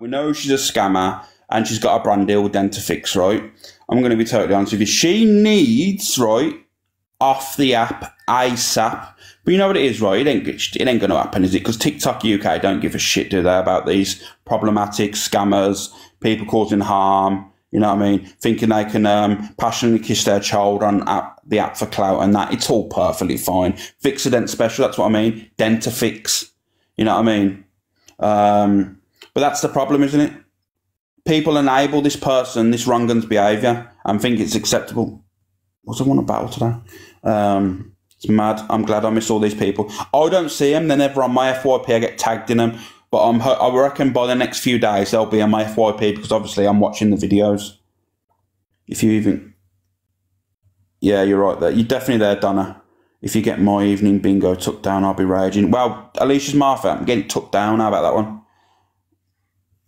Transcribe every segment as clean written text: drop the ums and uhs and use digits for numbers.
we know she's a scammer and she's got a brand deal with Dentifix, right? I'm going to be totally honest with you. She needs, right, off the app ASAP. But you know what it is, right? It ain't going to happen, is it? Because TikTok UK don't give a shit, do they, about these problematic scammers, people causing harm, you know what I mean? Thinking they can passionately kiss their child on the app for clout and that. It's all perfectly fine. Fixodent special, that's what I mean. Dentifix, you know what I mean? But that's the problem, isn't it? People enable this person, this wrong-uns behaviour, and think it's acceptable. What's I want to battle today? It's mad. I'm glad I miss all these people. I don't see them. They're never on my FYP. I get tagged in them. But I reckon by the next few days, they'll be on my FYP because obviously I'm watching the videos. If you even... Yeah, you're right there. You're definitely there, Donna. If you get my evening bingo tucked down, I'll be raging. Well, Alicia's Martha, I'm getting tucked down. How about that one?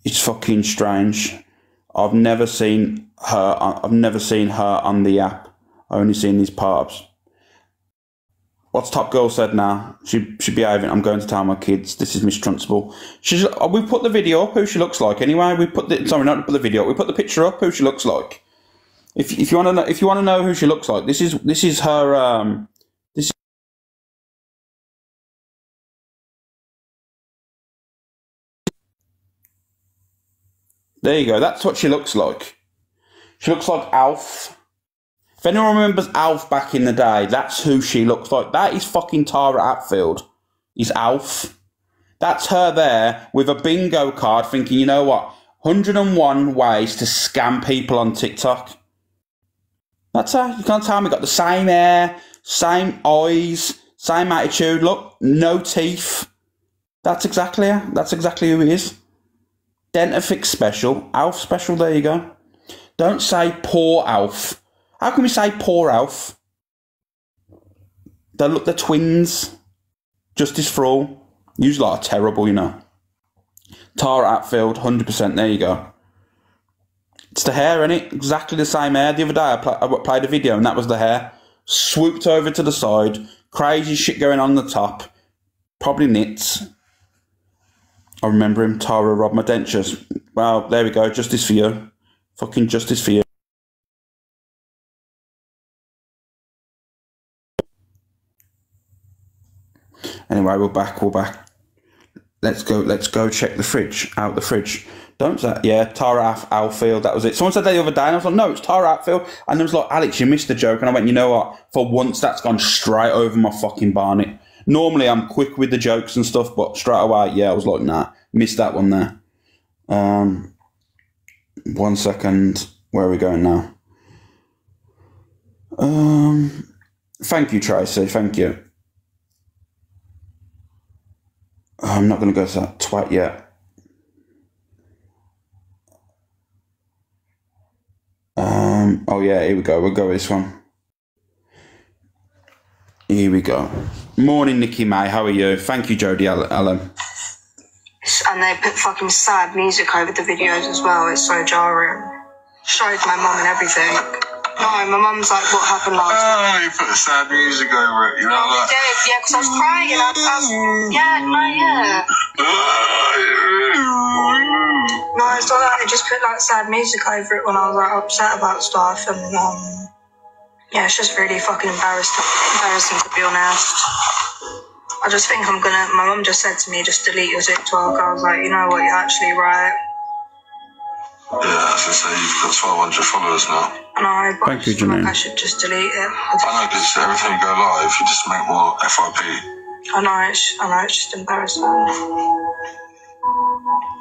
It's fucking strange. I've never seen her on the app. I've only seen these parts. What's Top Girl said now? She should be behaving. I'm going to tell my kids. This is Miss Trunchbull. We put the video up who she looks like. Anyway, we put the not put the video up. We put the picture up who she looks like. If you want to know who she looks like, this is her. There you go. That's what she looks like. She looks like Alf. If anyone remembers Alf back in the day, that's who she looks like. That is fucking Tara Atfield. Is Alf. That's her there with a bingo card thinking, you know what? 101 ways to scam people on TikTok. That's her. You can't tell me. Got the same hair, same eyes, same attitude. Look, no teeth. That's exactly her. That's exactly who he is. Dentifix special. Alf special, there you go. Don't say poor Alf. How can we say poor Alf? They're twins. Justice for all. You lot are terrible, you know. Tara Atfield, 100%, there you go. It's the hair, innit? Exactly the same hair. The other day I played a video and that was the hair. Swooped over to the side. Crazy shit going on the top. Probably knits. I remember him. Tara robbed my dentures. Well, there we go. Justice for you. Fucking justice for you. Anyway, we're back. Let's go check the fridge. Out the fridge. Don't say, yeah, Tara Atfield, that was it. Someone said that the other day, and I was like, no, it's Tara Atfield. And it was like, Alex, you missed the joke. And I went, you know what? For once, that's gone straight over my fucking barnet. Normally, I'm quick with the jokes and stuff, but straight away, yeah, I was like, nah, missed that one there. 1 second. Where are we going now? Thank you, Tracy. Thank you. I'm not going to go to that twat yet. Oh yeah, here we go. We'll go with this one. Here we go. Morning, Nikki May. How are you? Thank you, Jodie Allen. And they put fucking sad music over the videos as well. It's so jarring. Showed my mum and everything. No, my mum's like, what happened last night? Oh, you put the sad music over it, you know? I did, yeah, because I was crying. No, it's not that. They just put like sad music over it when I was like upset about stuff, and yeah, it's just really fucking embarrassing to be honest. I just think my mum just said to me, just delete your TikTok. I was like, you know what, you're actually right. Yeah, as I say, you've got 1,200 followers now. I know, but thank you, Janine. I should just delete it. I know, because every time you go live, you just make more FYP. I know, it's just embarrassing.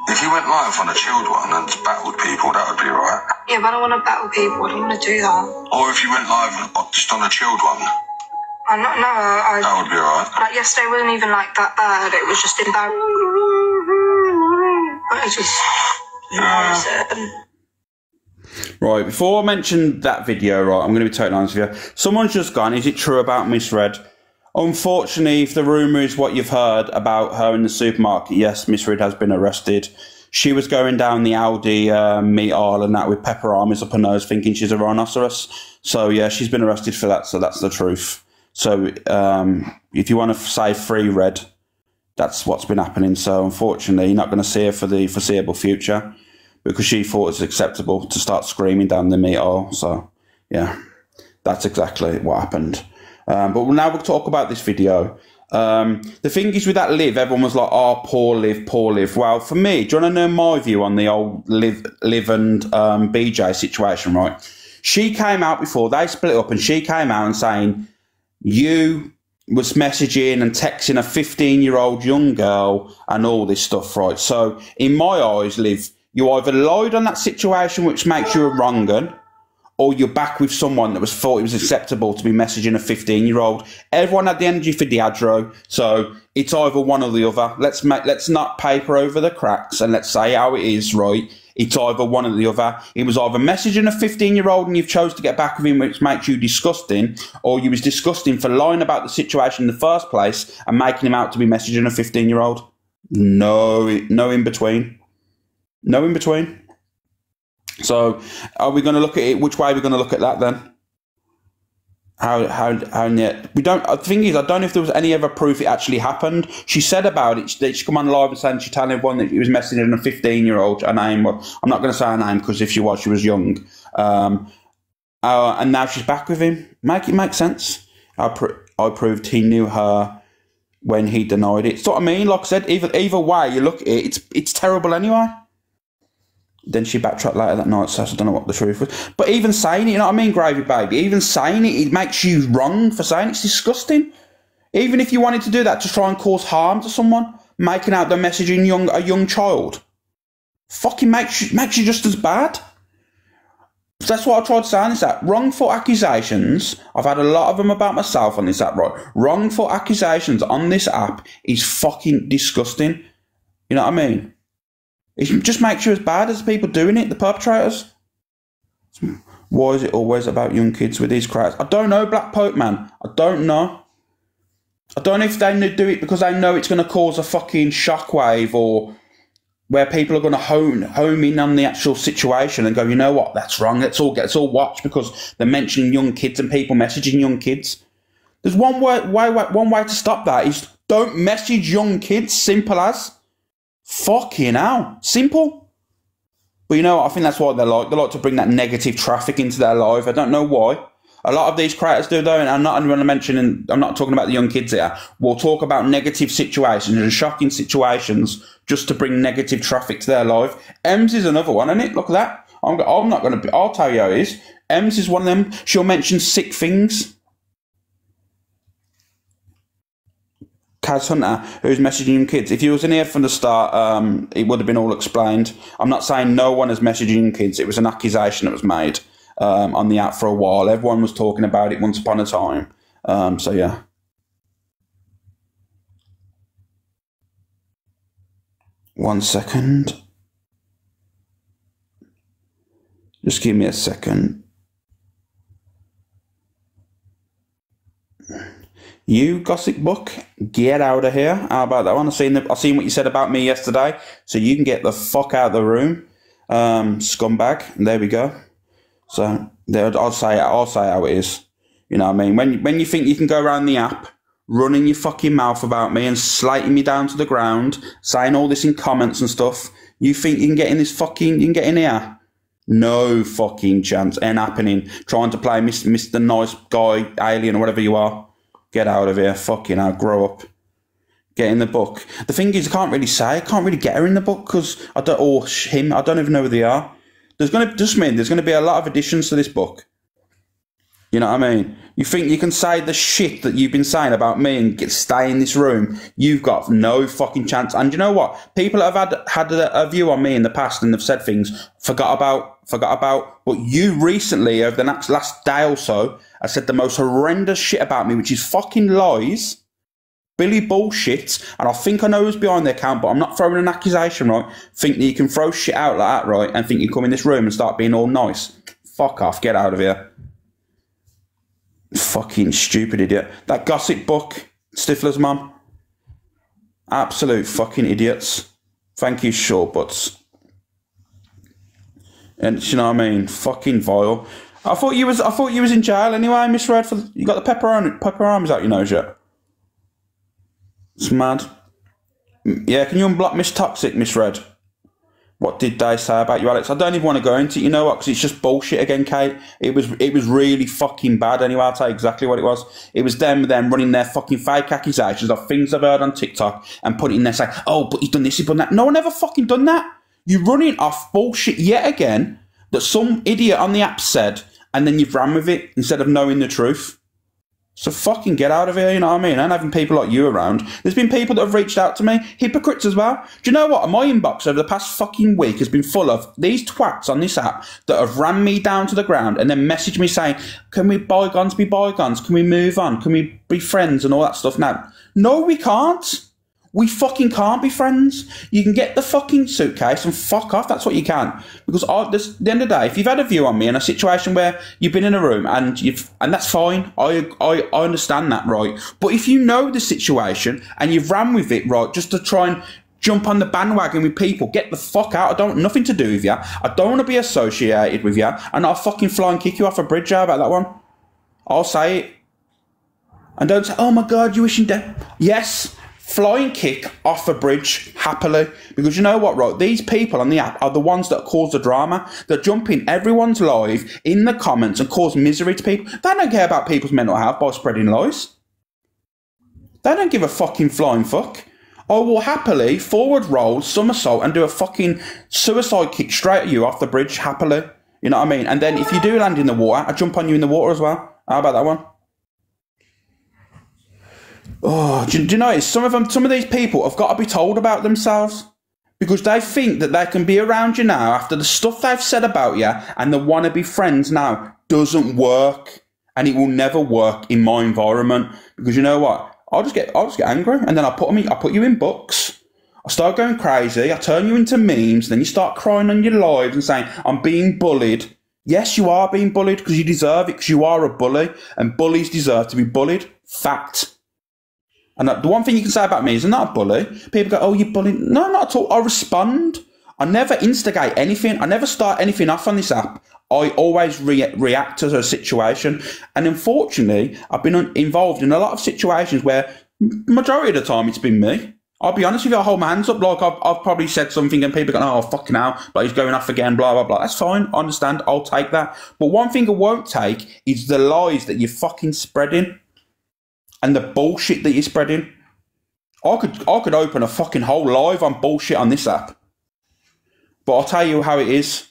If you went live on a chilled one and battled people, that would be right. Yeah, but I don't want to battle people. I don't want to do that. Or if you went live just on a chilled one. That would be alright. Like yesterday wasn't even like that bad. It was just embarrassing. It's just embarrassing. Right, before I mention that video, right, I'm going to be totally honest with you. Someone's just gone, is it true about Miss Red? Unfortunately, if the rumour is what you've heard about her in the supermarket, yes, Miss Red has been arrested. She was going down the Aldi meat aisle and that with pepper armies up her nose thinking she's a rhinoceros. So, yeah, she's been arrested for that, so that's the truth. So, if you want to say free Red, That's what's been happening. So unfortunately, you're not going to see her for the foreseeable future because she thought it was acceptable to start screaming down the meat aisle. So yeah, that's exactly what happened. But now we'll talk about this video. The thing is with that Liv, everyone was like, oh, poor Liv, poor Liv. Well, for me, do you want to know my view on the old Liv and BJ situation, right? She came out before they split up and she came out and saying, you was messaging and texting a 15-year-old young girl and all this stuff, right? So in my eyes, Liv, you either lied on that situation, which makes you a wrong 'un, or you're back with someone that thought it was acceptable to be messaging a 15-year-old. Everyone had the energy for Diageo, so it's either one or the other. Let's not paper over the cracks and let's say how it is, right? It's either one or the other. It was either messaging a 15-year-old and you've chose to get back with him, which makes you disgusting, or you was disgusting for lying about the situation in the first place and making him out to be messaging a 15-year-old. No in between. No in between. So, are we going to look at it? Which way are we going to look at that then? How yet? We don't. The thing is, I don't know if there was any other proof it actually happened. She said about it. She come on live and saying she telling everyone that he was messaging a 15-year-old. Her name. Well, I'm not going to say her name because if she was young. And now she's back with him. It makes sense. I proved he knew her when he denied it. So what I mean, like I said, either way you look at it, it's terrible anyway. Then she backtracked later that night, so I don't know what the truth was. But even saying it, you know what I mean, Gravy Baby? Even saying it makes you wrong for saying it. It's disgusting. Even if you wanted to do that to try and cause harm to someone, making out the messaging a young child, fucking makes you just as bad. That's what I tried to say on this app. Wrongful accusations, I've had a lot of them about myself on this app, right? Wrongful accusations on this app is fucking disgusting. You know what I mean? It just makes you as bad as the people doing it, the perpetrators. Why is it always about young kids with these crowds? I don't know, Black Pope, man. I don't know. I don't know if they do it because they know it's going to cause a fucking shockwave or where people are going to home in on the actual situation and go, you know what, that's wrong. Let's all watch because they're mentioning young kids and people messaging young kids. There's one way to stop that is don't message young kids, simple as. Fucking hell. Simple. But you know what? I think that's what they like. They like to bring that negative traffic into their life. I don't know why. A lot of these creators do, though, and I'm not talking about the young kids here. We'll talk about negative situations and shocking situations just to bring negative traffic to their life. Ems is another one, isn't it? Look at that. I'll tell you how it is. Ems is one of them. She'll mention sick things. Kaz Hunter, who's messaging kids. If you was in here from the start, it would have been all explained. I'm not saying no one is messaging kids. It was an accusation that was made on the app for a while. Everyone was talking about it once upon a time. So, yeah. One second. Just give me a second. You gossip book, get out of here. How about that one? I've seen what you said about me yesterday, so you can get the fuck out of the room, scumbag. There we go. So there, I'll say how it is. You know what I mean? When you think you can go around the app, running your fucking mouth about me and slating me down to the ground, saying all this in comments and stuff, you think you can get in here? No fucking chance. Ain't happening. Trying to play Mr. Nice Guy, Alien, or whatever you are. Get out of here. Fucking hell. Grow up. Get in the book. The thing is, I can't really get her in the book because I don't even know who they are. There's going to be a lot of additions to this book. You know what I mean? You think you can say the shit that you've been saying about me and stay in this room? You've got no fucking chance. And you know what? People that have had a view on me in the past and have said things, forgot about. But you recently, over the last day or so, have said the most horrendous shit about me, which is fucking lies. Billy bullshit. And I think I know who's behind the account, but I'm not throwing an accusation, right? Think that you can throw shit out like that, right? And think you come in this room and start being all nice. Fuck off. Get out of here. Fucking stupid idiot. That gossip book, Stifler's mum. Absolute fucking idiots. Thank you, short butts. And you know what I mean? Fucking vile. I thought you was in jail anyway, Miss Redford. You got the pepper arms out your nose yet? It's mad. Yeah, can you unblock Miss Toxic, Miss Red? What did they say about you, Alex? I don't even want to go into it, you know what, because it's just bullshit again, Kate. It was really fucking bad anyway, I'll tell you exactly what it was. It was them running their fucking fake accusations of things I've heard on TikTok and put it in there saying, oh, but he's done this, he's done that. No one ever fucking done that. You're running off bullshit yet again that some idiot on the app said, and then you've ran with it instead of knowing the truth. So fucking get out of here, you know what I mean? And having people like you around. There's been people that have reached out to me, hypocrites as well. Do you know what? My inbox over the past fucking week has been full of these twats on this app that have ran me down to the ground and then messaged me saying, can we bygones be bygones? Can we move on? Can we be friends and all that stuff now? No, we can't. We fucking can't be friends. You can get the fucking suitcase and fuck off. That's what you can. Because at the end of the day, if you've had a view on me in a situation where you've been in a room and that's fine. I understand that, right? But if you know the situation and you've ran with it, right, just to try and jump on the bandwagon with people, get the fuck out. I don't want nothing to do with you. I don't want to be associated with you. And I'll fucking fly and kick you off a bridge. How about that one? I'll say it. And don't say, oh my God, you wishing death. Yes. Flying kick off a bridge happily, because you know what, right? These people on the app are the ones that cause the drama. That jump in everyone's live in the comments and cause misery to people. They don't care about people's mental health by spreading lies. They don't give a fucking flying fuck. I will happily forward roll, somersault, and do a fucking suicide kick straight at you off the bridge happily. You know what I mean? And then if you do land in the water, I jump on you in the water as well. How about that one? Oh, do you know, some of these people have got to be told about themselves because they think that they can be around you now after the stuff they've said about you and they want to be friends now doesn't work, and it will never work in my environment because you know what? I'll just get angry and then I'll put you in books. I start going crazy. I turn you into memes. Then you start crying on your lives and saying, I'm being bullied. Yes, you are being bullied because you deserve it because you are a bully and bullies deserve to be bullied. Fact. And the one thing you can say about me is I'm not a bully. People go, oh, you're bullying. No, not at all. I respond. I never instigate anything. I never start anything off on this app. I always react to a situation. And unfortunately, I've been involved in a lot of situations where majority of the time it's been me. I'll be honest with you, I hold my hands up. Like I've probably said something and people go, oh, fucking hell, but he's going off again, blah, blah, blah. That's fine. I understand. I'll take that. But one thing I won't take is the lies that you're fucking spreading. And the bullshit that you're spreading. I could open a fucking whole live on bullshit on this app. But I'll tell you how it is.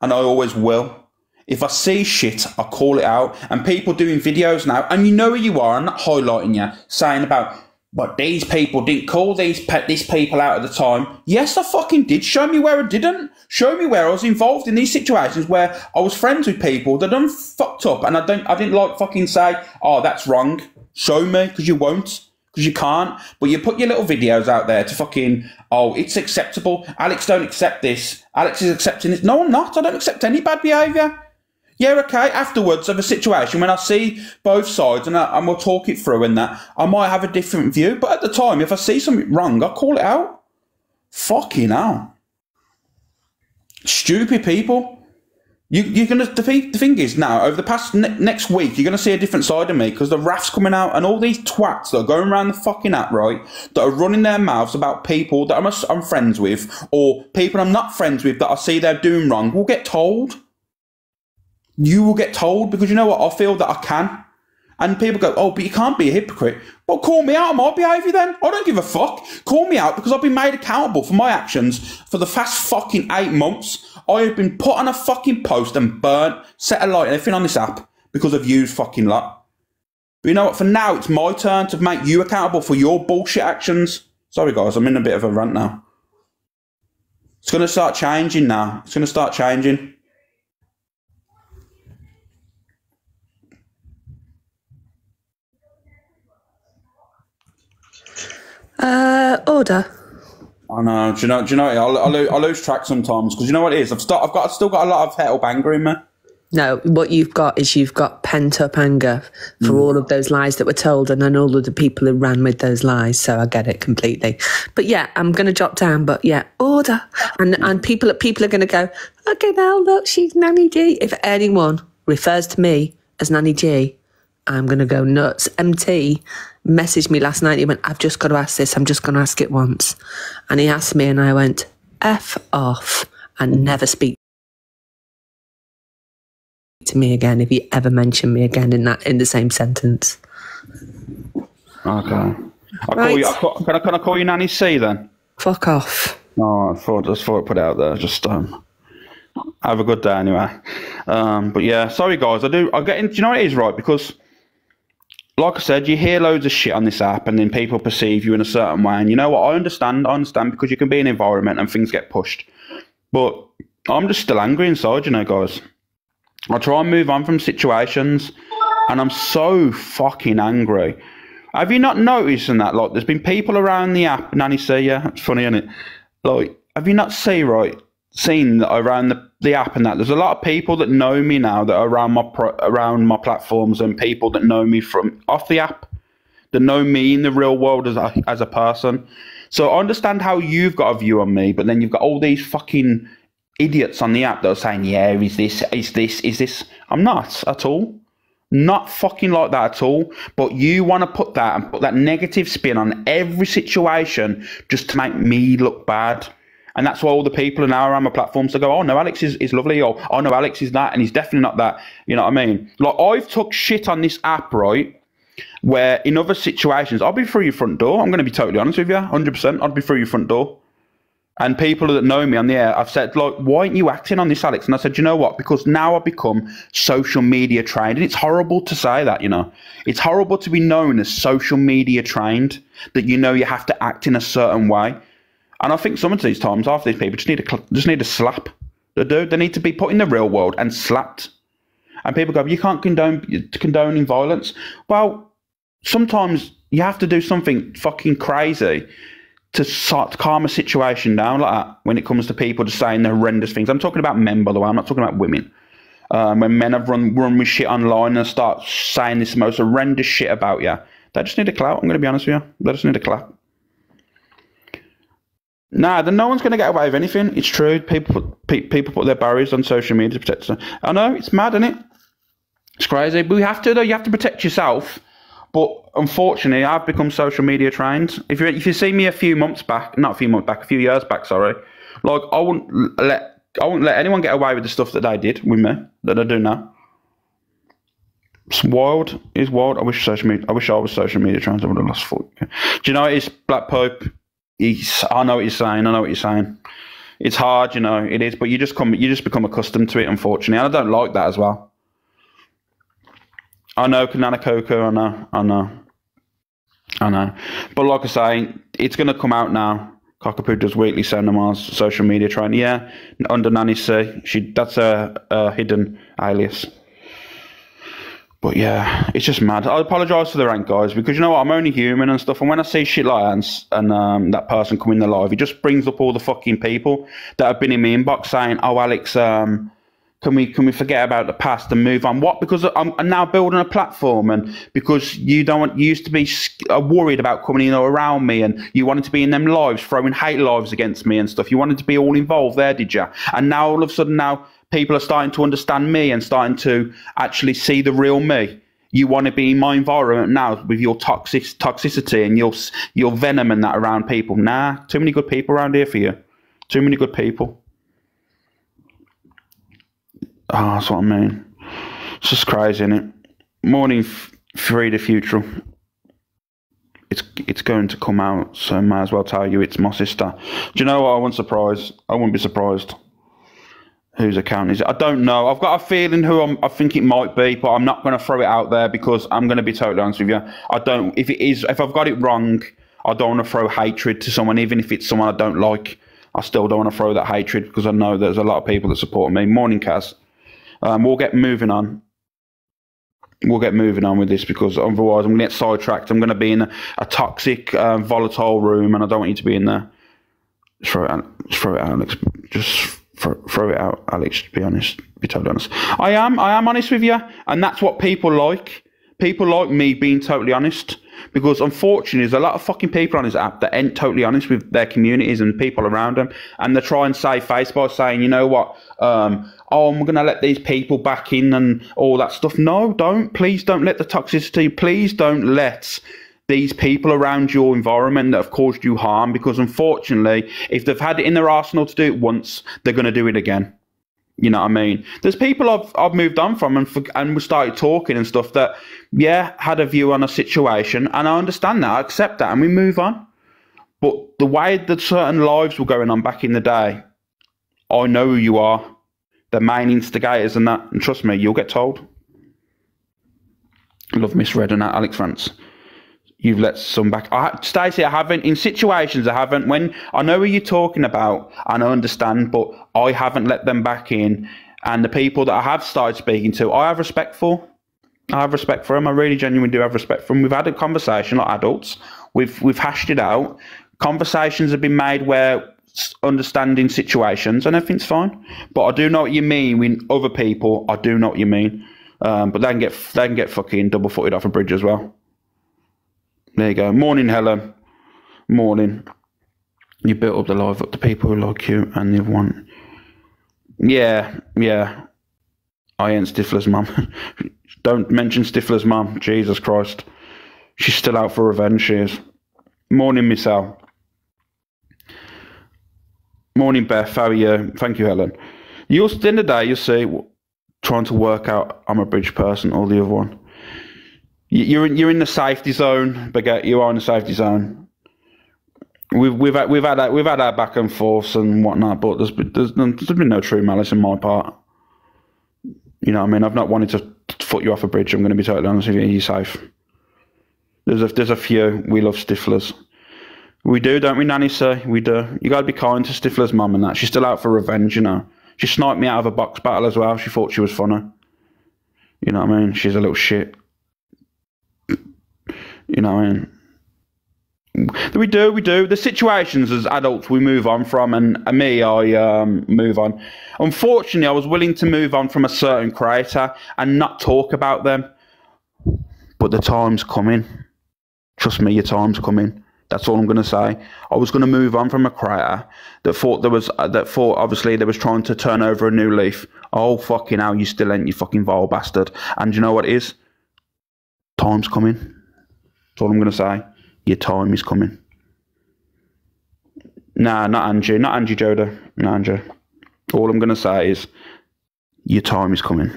And I always will. If I see shit, I call it out. And people doing videos now, and you know who you are, I'm not highlighting you, saying about, but these people didn't call these people out at the time. Yes, I fucking did. Show me where I didn't. Show me where I was involved in these situations where I was friends with people that done fucked up. And I didn't like fucking say, oh, that's wrong. Show me, because you won't, because you can't. But you put your little videos out there to fucking, oh, it's acceptable. Alex don't accept this. Alex is accepting this. No, I'm not. I don't accept any bad behaviour. Yeah, okay, afterwards of a situation, when I see both sides and we'll talk it through and that, I might have a different view. But at the time, if I see something wrong, I'll call it out. Fucking hell. Stupid people. You're gonna. The thing is now, over the past next week, you're gonna see a different side of me because the RAF's coming out and all these twats that are going around the fucking app, right, that are running their mouths about people that I'm friends with or people I'm not friends with that I see they're doing wrong will get told. You will get told because you know what? I feel that I can. And people go, oh, but you can't be a hypocrite. Well, call me out on my behaviour then. I don't give a fuck. Call me out because I've been made accountable for my actions for the past fucking 8 months. I have been put on a fucking post and burnt, set alight, and everything on this app because of you fucking lot. But you know what? For now, it's my turn to make you accountable for your bullshit actions. Sorry, guys. I'm in a bit of a rant now. It's going to start changing now. It's going to start changing. Order. I know. Do you know? I lose track sometimes because you know what it is. I've still got a lot of het-up anger in me. No, what you've got is you've got pent-up anger for all of those lies that were told and then all of the people who ran with those lies. So I get it completely. But yeah, I'm going to drop down. But yeah, order. And people are going to go, okay, now look, she's Nanny G. If anyone refers to me as Nanny G, I'm going to go nuts. MT messaged me last night. He went, I've just got to ask this. I'm just going to ask it once. And he asked me and I went, F off and never speak to me again if you ever mention me again in the same sentence. Okay. Can I call you Nanny C then? Fuck off. No, I thought I'd put it out there. Just have a good day anyway. But yeah, sorry guys. Do you know what it is, right? Because like I said, you hear loads of shit on this app and then people perceive you in a certain way. And you know what? I understand because you can be in an environment and things get pushed. But I'm just still angry inside, you know, guys. I try and move on from situations and I'm so fucking angry. Have you not noticed in that? Like, there's been people around the app, Nanny C, yeah, it's funny, isn't it? Like, have you not seen that around the app and that? There's a lot of people that know me now that are around my platforms and people that know me from off the app, that know me in the real world as a person. So I understand how you've got a view on me, but then you've got all these fucking idiots on the app that are saying, yeah, is this? I'm not at all. Not fucking like that at all. But you want to put that negative spin on every situation just to make me look bad. And that's why all the people are now around my platforms to go, oh no, Alex is lovely, or oh no, Alex is that, and he's definitely not that. You know what I mean? Like, I've took shit on this app, right? Where in other situations, I'll be through your front door. I'm going to be totally honest with you, 100%. I'd be through your front door. And people that know me on the air, I've said, like, why aren't you acting on this, Alex? And I said, you know what? Because now I've become social media trained. And it's horrible to say that, you know. It's horrible to be known as social media trained, that you know you have to act in a certain way. And I think some of these times, half these people just need a slap. They do. They need to be put in the real world and slapped. And people go, you can't condone violence. Well, sometimes you have to do something fucking crazy to calm a situation down like that when it comes to people just saying the horrendous things. I'm talking about men, by the way. I'm not talking about women. When men have run with shit online and start saying this most horrendous shit about you, they just need a clap. I'm going to be honest with you. They just need a clap. Nah, then no one's going to get away with anything. It's true. People put their barriers on social media to protect them. I know, it's mad, isn't it? It's crazy. But you have to, though. You have to protect yourself. But unfortunately, I've become social media trained. If you see me a few years back, sorry. Like, I wouldn't let anyone get away with the stuff that they did with me, that I do now. It's wild. It's wild. I wish I was social media trained. I would have lost foot. Do you know it's Black Pope? I know what you're saying. It's hard, you know, it is, but you just become accustomed to it, unfortunately. And I don't like that as well. I know, Kanana Coco, I know. But like I say, it's going to come out now. Cockapoo does weekly seminars, social media training. Yeah, under Nanny C. That's a hidden alias. But yeah, it's just mad. I apologise for the rank, guys, because you know what? I'm only human and stuff. And when I see shit like that and that person come in the live, it just brings up all the fucking people that have been in my inbox saying, oh, Alex, can we forget about the past and move on? What? Because I'm now building a platform, and because you used to be worried about coming in or around me, and you wanted to be in them lives, throwing hate lives against me and stuff. You wanted to be all involved there, did you? And now all of a sudden people are starting to understand me and starting to actually see the real me. You want to be in my environment now with your toxicity and your venom and that around people. Nah, too many good people around here for you. Too many good people. Oh, that's what I mean. It's just crazy, isn't it? Morning Free the Future. It's going to come out, so I might as well tell you it's my sister. Do you know what? I wouldn't be surprised. Whose account is it? I don't know. I've got a feeling I think it might be, but I'm not going to throw it out there because I'm going to be totally honest with you. If I've got it wrong, I don't want to throw hatred to someone, even if it's someone I don't like. I still don't want to throw that hatred because I know there's a lot of people that support me. Morning, Kaz. We'll get moving on. We'll get moving on with this because otherwise I'm going to get sidetracked. I'm going to be in a toxic, volatile room, and I don't want you to be in there. Just throw it out, Alex. Just throw it out, Alex, to be honest, be totally honest. I am honest with you, and that's what people like. people like me being totally honest, because unfortunately there's a lot of fucking people on this app that ain't totally honest with their communities and people around them, and they try and save face by saying, you know what, oh, I'm going to let these people back in and all that stuff. No, don't. Please don't let the toxicity, please don't let these people around your environment that have caused you harm, because unfortunately, if they've had it in their arsenal to do it once, they're going to do it again. You know what I mean? There's people I've moved on from and we started talking and stuff that, yeah, had a view on a situation, and I understand that, I accept that, and we move on. But the way that certain lives were going on back in the day, I know who you are, the main instigators and that, and trust me, you'll get told. Love misread and that, Alex France. You've let some back. Stacey, I haven't. In situations, I haven't. When I know who you're talking about, and I understand, but I haven't let them back in. And the people that I have started speaking to, I have respect for. I have respect for them. I really genuinely do have respect for them. We've had a conversation like adults. We've hashed it out. Conversations have been made where understanding situations and everything's fine. But I do know what you mean with other people. I do know what you mean. But they can get fucking double footed off a bridge as well. There you go. Morning, Helen. Morning. You built up the live up to people who like you and they want. Yeah. I ain't Stifler's mum. Don't mention Stifler's mum. Jesus Christ. She's still out for revenge, she is. Morning, Miss Al. Morning, Beth. How are you? Thank you, Helen. At the end of the day, you'll see, trying to work out I'm a bridge person or the other one. You're in the safety zone, Baguette. You are in the safety zone. We've had our back and forths and whatnot, but there's been no true malice in my part. You know what I mean? I've not wanted to foot you off a bridge. I'm going to be totally honest with you. You're safe. There's a few. We love Stiflers. We do, don't we, Nanny? Say we do. You got to be kind to Stifler's mum and that. She's still out for revenge, you know. She sniped me out of a box battle as well. She thought she was funny. You know what I mean? She's a little shit. You know what I mean? We do. The situations as adults we move on from, and me, I move on. Unfortunately, I was willing to move on from a certain creator and not talk about them. But the time's coming. Trust me, your time's coming. That's all I'm going to say. I was going to move on from a creator that thought obviously they was trying to turn over a new leaf. Oh, fucking hell, you still ain't, you fucking vile bastard. And you know what it is? Time's coming. That's all I'm going to say. Your time is coming. Nah, not Angie. Not Angie Joda. No, Angie. All I'm going to say is your time is coming.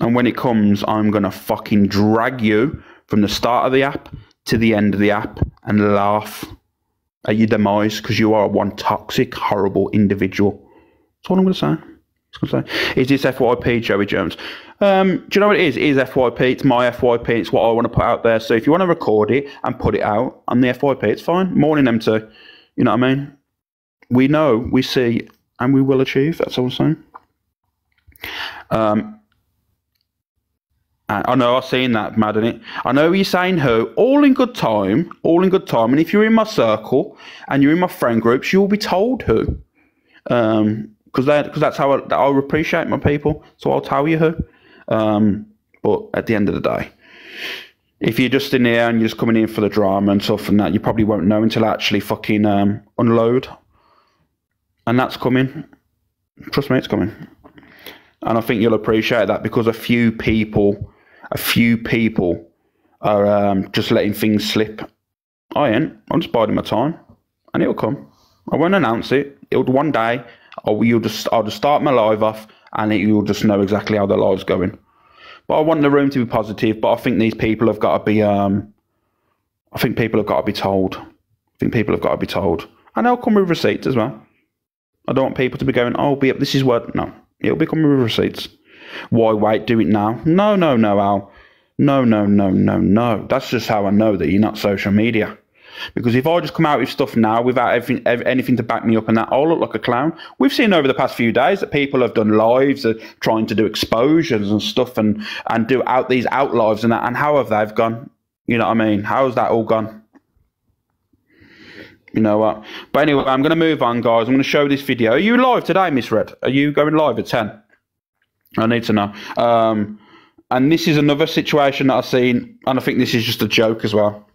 And when it comes, I'm going to fucking drag you from the start of the app to the end of the app and laugh at your demise because you are one toxic, horrible individual. That's all I'm going to say. Is this FYP, Joey Jones? Do you know what it is? It is FYP. It's my FYP. It's what I want to put out there. So if you want to record it and put it out on the FYP, it's fine. Morning, M2. You know what I mean? We know, we see, and we will achieve. That's all I'm saying. I know I've seen that, mad in it. I know you're saying who. All in good time. All in good time. And if you're in my circle and you're in my friend groups, you'll be told who. Because that's how I appreciate my people. So I'll tell you who. But at the end of the day, if you're just in here and you're just coming in for the drama and stuff and that, you probably won't know until I actually fucking unload. And that's coming. Trust me, it's coming. And I think you'll appreciate that because a few people are just letting things slip. I ain't. I'm just biding my time, and it'll come. I won't announce it. It'll one day. I'll just start my live off, and you'll just know exactly how the live's going. But I want the room to be positive. But I think these people have got to be. I think people have got to be told. And they'll come with receipts as well. I don't want people to be going, oh, this is what. No, it'll be coming with receipts. Why wait? Do it now. No, Al. No. That's just how I know that you're not social media. Because if I just come out with stuff now without anything to back me up and that, I'll look like a clown. We've seen over the past few days that people have done lives trying to do exposures and stuff and do these out lives and that. And how have they gone? You know what I mean? How's that all gone? You know what? But anyway, I'm going to move on, guys. I'm going to show this video. Are you live today, Miss Red? Are you going live at 10? I need to know. And this is another situation that I've seen, and I think this is just a joke as well.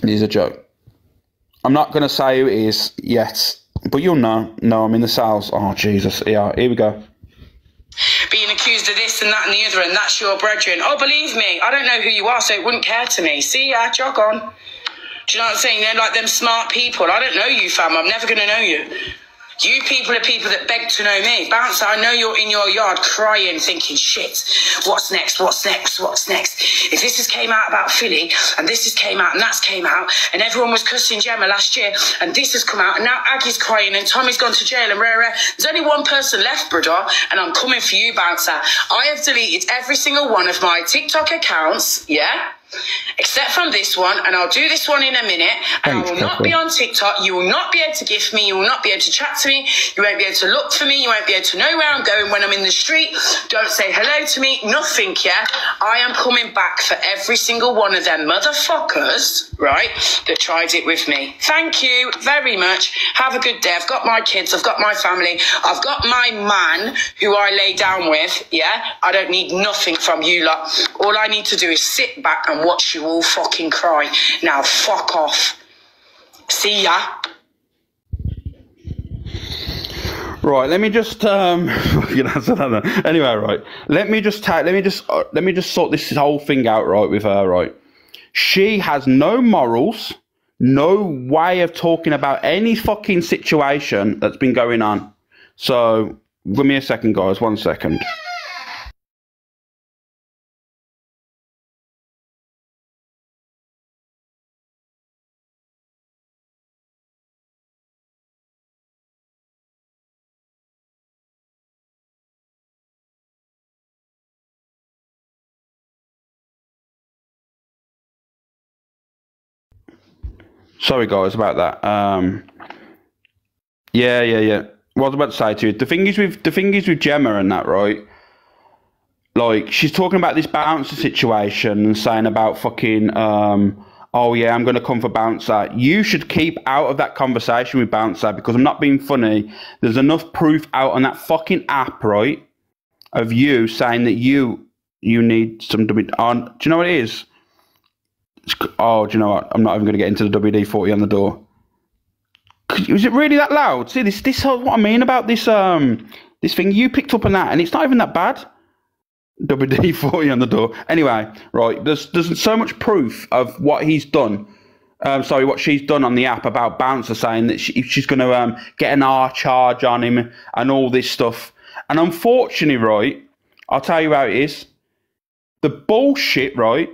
It is a joke. I'm not going to say who it is yet, but you'll know. No, I'm in the sales. Oh, Jesus. Yeah, here we go. Being accused of this and that and the other, and that's your brethren. Oh, believe me, I don't know who you are, so it wouldn't care to me. See ya, jog on. Do you know what I'm saying? They're like them smart people. I don't know you, fam. I'm never going to know you. You people are people that beg to know me. Bouncer, I know you're in your yard crying, thinking, shit, what's next, what's next, what's next? If this has came out about Philly, and this has came out, and that's came out, and everyone was cussing Gemma last year, and this has come out, and now Aggie's crying, and Tommy's gone to jail, and rare. There's only one person left, brother, and I'm coming for you, Bouncer. I have deleted every single one of my TikTok accounts, yeah? Except from this one, and I'll do this one in a minute, and I will not be on TikTok. You will not be able to gift me, you will not be able to chat to me, you won't be able to look for me, you won't be able to know where I'm going when I'm in the street. Don't say hello to me, nothing, yeah? I am coming back for every single one of them motherfuckers, right, that tried it with me. Thank you very much. Have a good day. I've got my kids, I've got my family, I've got my man who I lay down with, yeah? I don't need nothing from you lot. All I need to do is sit back and watch you all fucking cry. Now fuck off. See ya. Right, let me just anyway, right. Let me just sort this whole thing out, right, with her, right. She has no morals, no way of talking about any fucking situation that's been going on. So give me a second, guys, 1 second. Sorry, guys, about that. Yeah. What I was about to say to you, the thing is with Gemma and that, right? Like, she's talking about this bouncer situation and saying about fucking, oh yeah, I'm going to come for bouncer. You should keep out of that conversation with bouncer, because I'm not being funny. There's enough proof out on that fucking app, right, of you saying that you need some. Do you know what it is? Oh, do you know what? I'm not even going to get into the WD-40 on the door. Was it really that loud? See, this is what I mean about this this thing. You picked up on that, and it's not even that bad. WD-40 on the door. Anyway, right, there's so much proof of what he's done. What she's done on the app about Bouncer, saying that she's going to get an R charge on him and all this stuff. And unfortunately, right, I'll tell you how it is. The bullshit, right?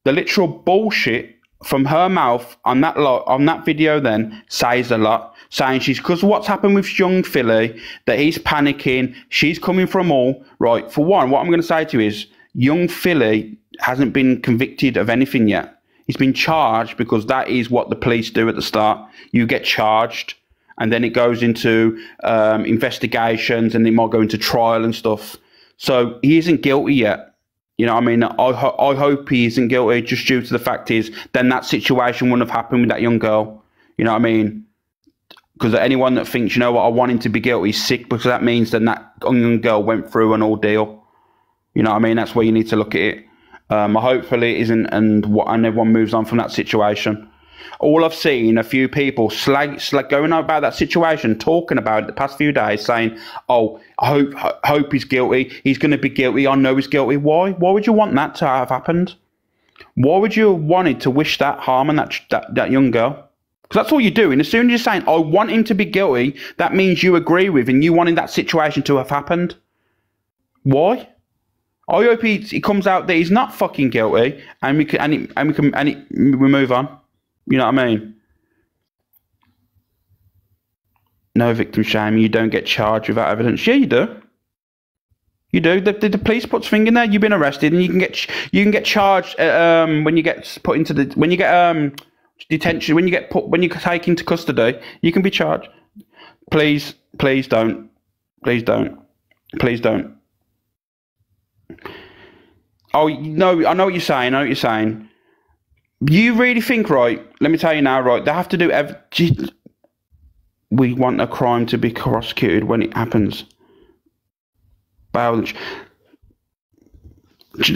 The literal bullshit from her mouth on that video then says a lot, saying because of what's happened with young Philly, that he's panicking, she's coming from all, right. For one, what I'm going to say to you is, young Philly hasn't been convicted of anything yet. He's been charged, because that is what the police do at the start. You get charged, and then it goes into investigations, and it might go into trial and stuff. So he isn't guilty yet. You know what I mean? I hope he isn't guilty, just due to the fact is, then that situation wouldn't have happened with that young girl. You know what I mean? Because anyone that thinks, you know what, I want him to be guilty is sick, because that means then that young girl went through an ordeal. You know what I mean? That's where you need to look at it. Hopefully it isn't, and everyone moves on from that situation. All I've seen a few people going on about that situation, talking about it the past few days, saying, "Oh, I hope he's guilty. He's going to be guilty. I know he's guilty." Why? Why would you want that to have happened? Why would you have wanted to wish that harm on that young girl? Because that's all you're doing. As soon as you're saying, "I want him to be guilty," that means you agree with and you wanted that situation to have happened. Why? I hope he comes out that he's not fucking guilty, and we move on. You know what I mean? No victim shaming. You don't get charged without evidence. Yeah, you do. You do. The police puts finger in there. You've been arrested, and you can get charged when you get put into detention. When you're taken to custody, you can be charged. Please don't. Please don't. Oh no, I know what you're saying. You really think, right? Let me tell you now, right? They have to do we want a crime to be prosecuted when it happens.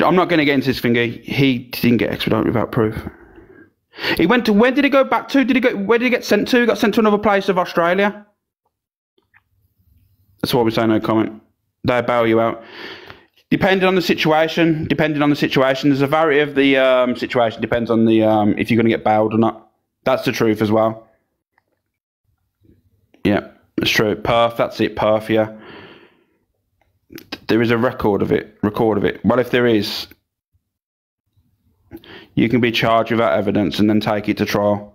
I'm not going to get into this thingy. He didn't get extradited without proof. He went to, where did he go back to? Where did he get sent to? He got sent to another place of Australia. That's what we say, no comment. They bail you out. Depending on the situation, there's a variety of the situation. Depends on the if you're going to get bailed or not. That's the truth as well. Yeah, that's true. Perth, that's it. Perth, yeah. There is a record of it. Well, if there is, you can be charged without evidence and then take it to trial.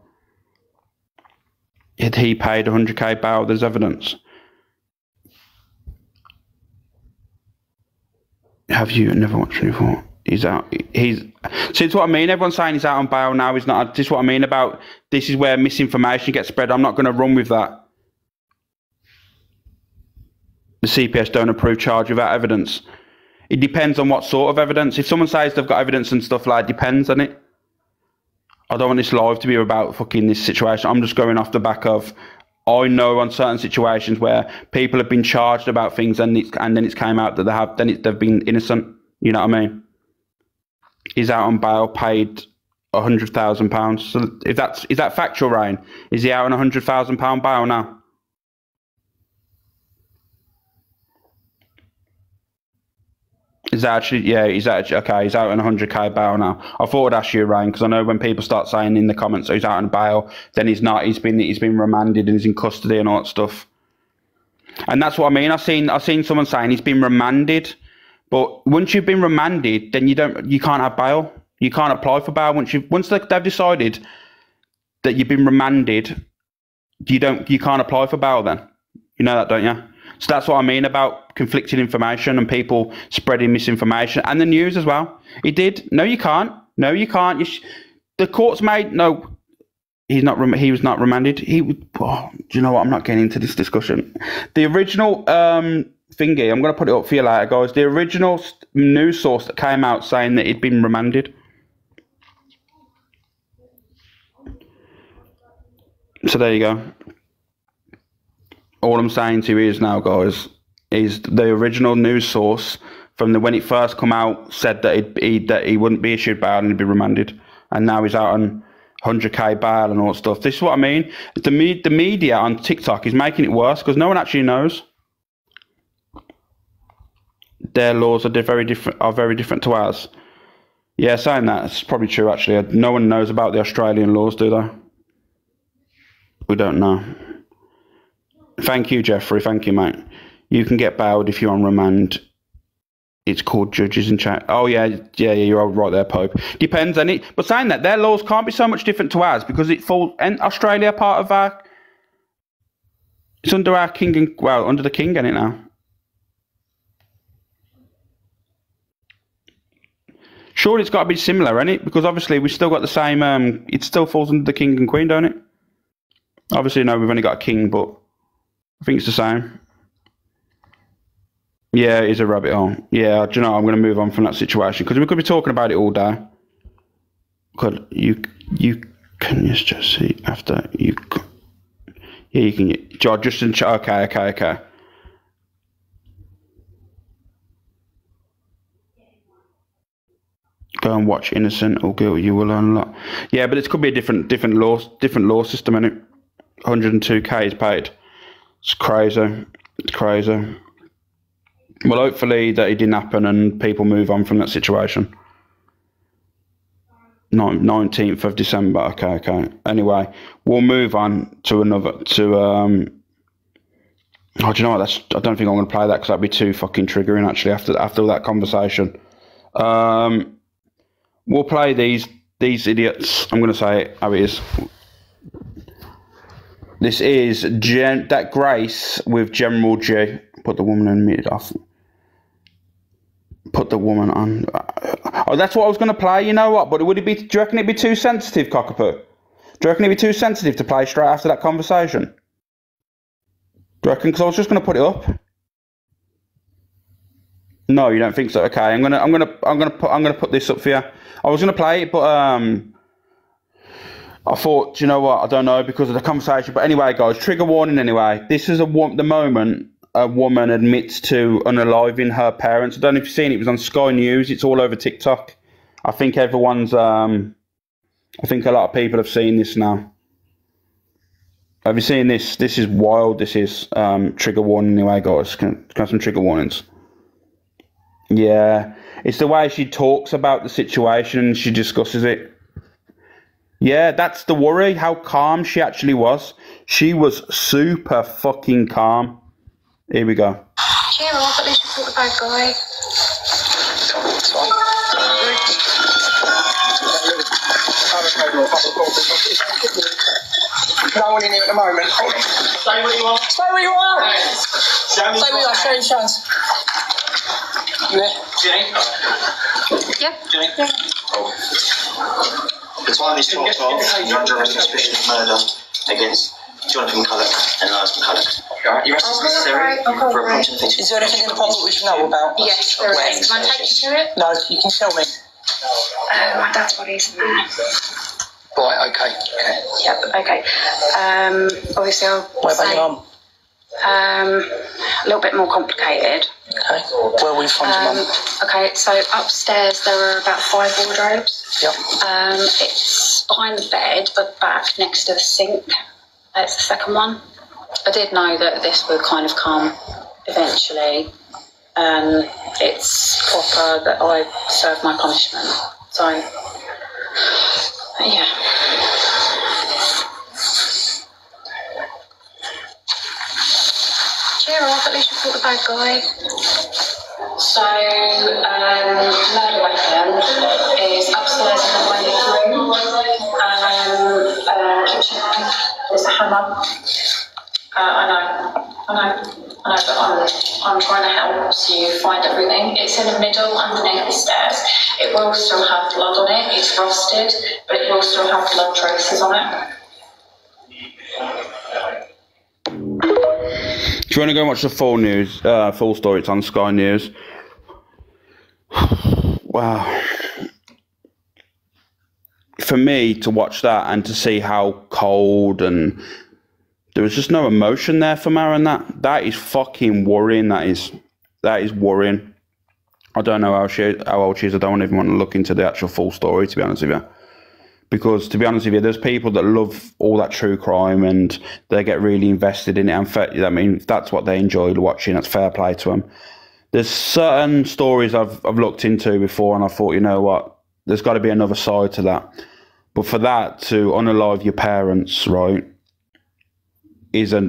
He paid 100k bail. There's evidence. Have you never watched it before? He's out. See, it's what I mean. Everyone's saying he's out on bail now. He's not. This is what I mean about. This is where misinformation gets spread. I'm not going to run with that. The CPS don't approve charge without evidence. It depends on what sort of evidence. If someone says they've got evidence and stuff like, depends on it. I don't want this live to be about fucking this situation. I'm just going off the back of, I know on certain situations where people have been charged about things and then it's came out that they've been innocent. You know what I mean? He's out on bail, paid £100,000. So is that factual, Ryan? Is he out on £100,000 bail now? Is that actually, yeah, he's actually, okay, he's out on 100k bail now. I thought I'd ask you, Ryan, because I know when people start saying in the comments that he's out on bail, then he's not, he's been remanded and he's in custody and all that stuff. And that's what I mean. I've seen someone saying he's been remanded, but once you've been remanded, then you can't have bail. You can't apply for bail once they've decided that you've been remanded, you can't apply for bail then. You know that, don't you? So that's what I mean about conflicting information and people spreading misinformation, and the news as well. He did. No, you can't. No, you can't. The court's made. No, he's not. He was not remanded. Oh, do you know what? I'm not getting into this discussion. The original thingy. I'm going to put it up for you later, guys. The original news source that came out saying that he'd been remanded. So there you go. All I'm saying to you is now, guys, is the original news source from when it first come out said that he wouldn't be issued bail and he'd be remanded, and now he's out on 100k bail and all that stuff. This is what I mean. The media on TikTok is making it worse because no one actually knows. Their laws are very different to ours. Yeah, saying that, it's probably true actually. No one knows about the Australian laws, do they? We don't know. Thank you, Jeffrey. Thank you, mate. You can get bailed if you're on remand. It's called judges in chat. Oh, yeah, you're right there, Pope. Depends on it. But saying that, their laws can't be so much different to ours because it falls in Australia part of our... It's under our king and... Well, under the king, isn't it now? Surely it's got to be similar, isn't it? Because obviously we've still got the same... it still falls under the king and queen, don't it? Obviously, no, we've only got a king, but... I think it's the same. Yeah, it is a rabbit hole. Yeah, do you know, I'm going to move on from that situation because we could be talking about it all day. Could you can just see after you? Yeah, you can. Just in okay. Go and watch Innocent or Guilty. You will learn a lot. Yeah, but it could be a different law system, isn't it? 102k is paid. It's crazy. It's crazy. Well, hopefully that it didn't happen and people move on from that situation. 19th of December. Okay. Anyway, we'll move on to another. Oh, do you know what? I don't think I'm going to play that because that'd be too fucking triggering. Actually, after all that conversation, we'll play these idiots. I'm going to say it how it is. This is that Grace with General G. Put the woman on mute off. Put the woman on. Oh, that's what I was going to play. You know what? But do you reckon it'd be too sensitive, Cockapoo? Do you reckon it'd be too sensitive to play straight after that conversation? Do you reckon? Because I was just going to put it up. No, you don't think so? Okay, I'm gonna put this up for you. I was going to play it, but I thought, you know what, I don't know, because of the conversation. But anyway, guys, trigger warning anyway. This is the moment a woman admits to unaliving her parents. I don't know if you've seen it. It was on Sky News. It's all over TikTok. I think everyone's... I think a lot of people have seen this now. Have you seen this? This is wild. This is trigger warning anyway, guys. Can I have some trigger warnings? Yeah. It's the way she talks about the situation and she discusses it. Yeah, that's the worry, how calm she actually was. She was super fucking calm. Here we go. Cheer up, at least you caught the bad guy. It's fine. No one in here at the moment. Stay where you are. Stay where you are. Stay where you are. Show your chance. Yeah. Jenny? Yep. Jenny? Yeah. Oh. The time is 12:12. You're under arrest on suspicion of murder against Jonathan Culloch and Lars McCulloch. Your arrest is necessary for a pension fix. Is there anything in the pocket we should know about? Yes, there is. Can I take you to it? No, you can tell me. My dad's body's in there. Right, okay. Yep, okay. Obviously, I'll What about your mum? a little bit more complicated. Okay. Where will we find your mum? Okay, so upstairs there are about 5 wardrobes. Yep. It's behind the bed, but back next to the sink. It's the second one. I did know that this would kind of come eventually. It's proper that I serve my punishment. So, yeah. Cheer up, at least you caught the bad guy. So, murder weapon is upstairs in the waiting room. Kitchen, there's a hammer. I know, but I'm trying to help you find everything. It's in the middle, underneath the stairs. It will still have blood on it. It's rusted, but it will still have blood traces on it. If you want to go and watch the full story, it's on Sky News. Wow. For me to watch that and to see how cold and there was just no emotion there from her, and that is fucking worrying. That is worrying. I don't know how old she is. I don't even want to look into the actual full story, to be honest with you. Because, to be honest with you, there's people that love all that true crime and they get really invested in it. And I mean, if that's what they enjoy watching, that's fair play to them. There's certain stories I've looked into before, and I thought, you know what, there's got to be another side to that. But for that to unalive your parents, right, is a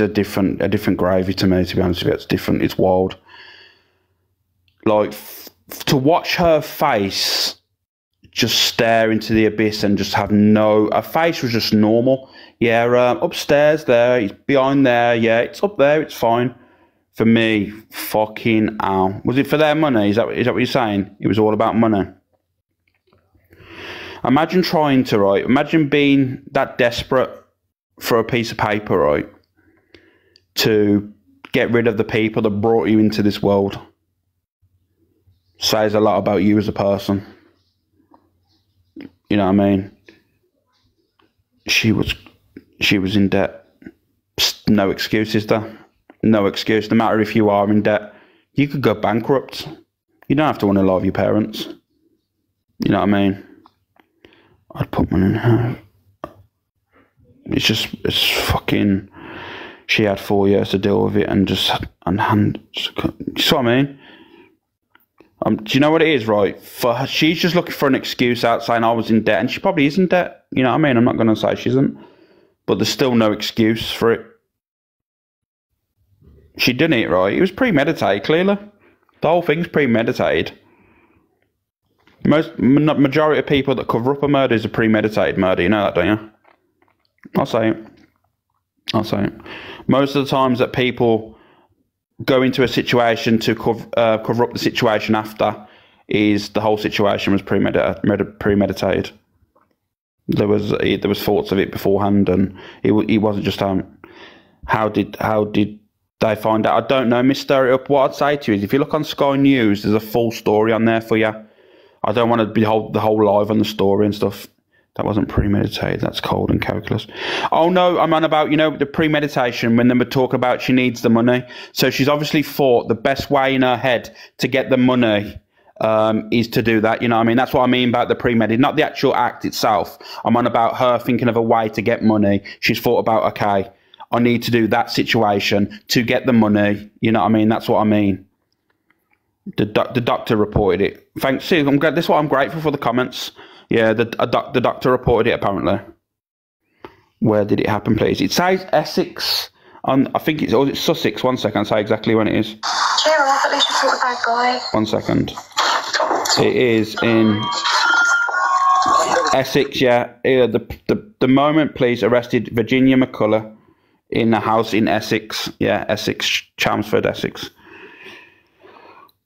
different gravy to me. To be honest with you, it's different. It's wild. Like to watch her face just stare into the abyss and just have her face was just normal. Yeah, upstairs there, it's behind there. Yeah, it's up there. It's fine. For me, fucking hell. Was it for their money? Is that what you're saying? It was all about money. Imagine trying to, right? Imagine being that desperate for a piece of paper, right? To get rid of the people that brought you into this world. Says a lot about you as a person. You know what I mean? She was in debt. No excuse, is there? No excuse. No matter if you are in debt, you could go bankrupt. You don't have to unalive your parents. You know what I mean? I'd put money in her. It's fucking. She had 4 years to deal with it and you see what I mean? Do you know what it is, right? For her, she's just looking for an excuse out saying I was in debt, and she probably is in debt. You know what I mean? I'm not going to say she isn't, but there's still no excuse for it. She did it, right? It was premeditated, clearly. The whole thing's premeditated. Majority of people that cover up a murder is a premeditated murder. You know that, don't you? I'll say it. Most of the times that people go into a situation to cover up the situation after is the whole situation was premeditated. There was thoughts of it beforehand, and it wasn't just how did they find out? I don't know, Miss Stir It Up. What I'd say to you is, if you look on Sky News, there's a full story on there for you. I don't want to be the whole live on the story and stuff. That wasn't premeditated. That's cold and calculus. Oh, no, I'm on about, you know, the premeditation when they were talking about she needs the money. So she's obviously thought the best way in her head to get the money is to do that. You know what I mean? That's what I mean about the premeditated, not the actual act itself. I'm on about her thinking of a way to get money. She's thought about, okay, I need to do that situation to get the money. You know what I mean? That's what I mean. The doctor reported it. Thanks. See, I'm glad. This is what I'm grateful for the comments. Yeah, the doctor reported it apparently. Where did it happen, please? It says Essex. I think it's, or it's Sussex. 1 second, I'll say exactly when it is. Cheer up, at least you fought a bad guy. 1 second. It is in Essex, yeah. The moment police arrested Virginia McCullough in a house in Essex. Yeah, Essex, Chelmsford, Essex.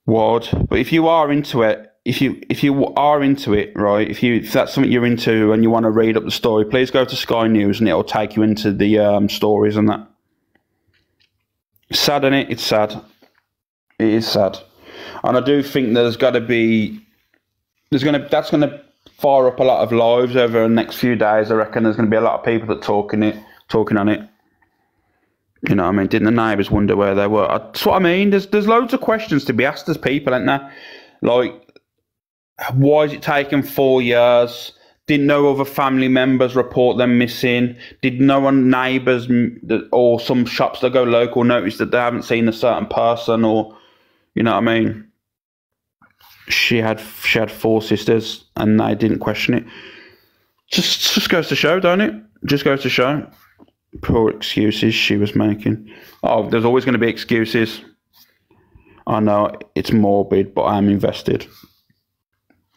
Ward. But if you are into it, if you are into it, right, if that's something you're into and you want to read up the story, please go to Sky News and it'll take you into the stories and that. Sad, isn't it? It's sad. It is sad. And I do think there's got to be, that's going to fire up a lot of lives over the next few days. I reckon there's going to be a lot of people that talking on it. You know what I mean? Didn't the neighbours wonder where they were? That's what I mean. There's loads of questions to be asked as people, ain't there? Like, why is it taking 4 years? Did no other family members report them missing? Did no one, neighbours or some shops that go local, notice that they haven't seen a certain person? Or, you know what I mean? She had 4 sisters and they didn't question it. Just goes to show, don't it? Just goes to show. Poor excuses she was making. Oh, there's always going to be excuses. I know it's morbid, but I'm invested.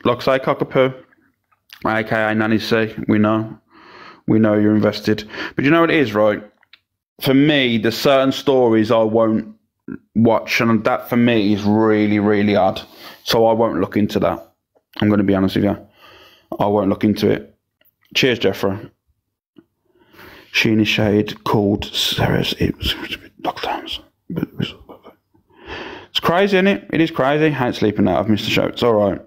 Like say Cockapoo, aka Nanny C, we know you're invested. But you know what it is, right? For me, there's certain stories I won't watch, and that for me is really, really odd. So I won't look into that. I'm going to be honest with you. I won't look into it. Cheers, Jeffrey. She initiated called Sarah's. It was lockdowns. It's crazy, isn't it? It is crazy. I hate sleeping out. I've missed the show. It's all right.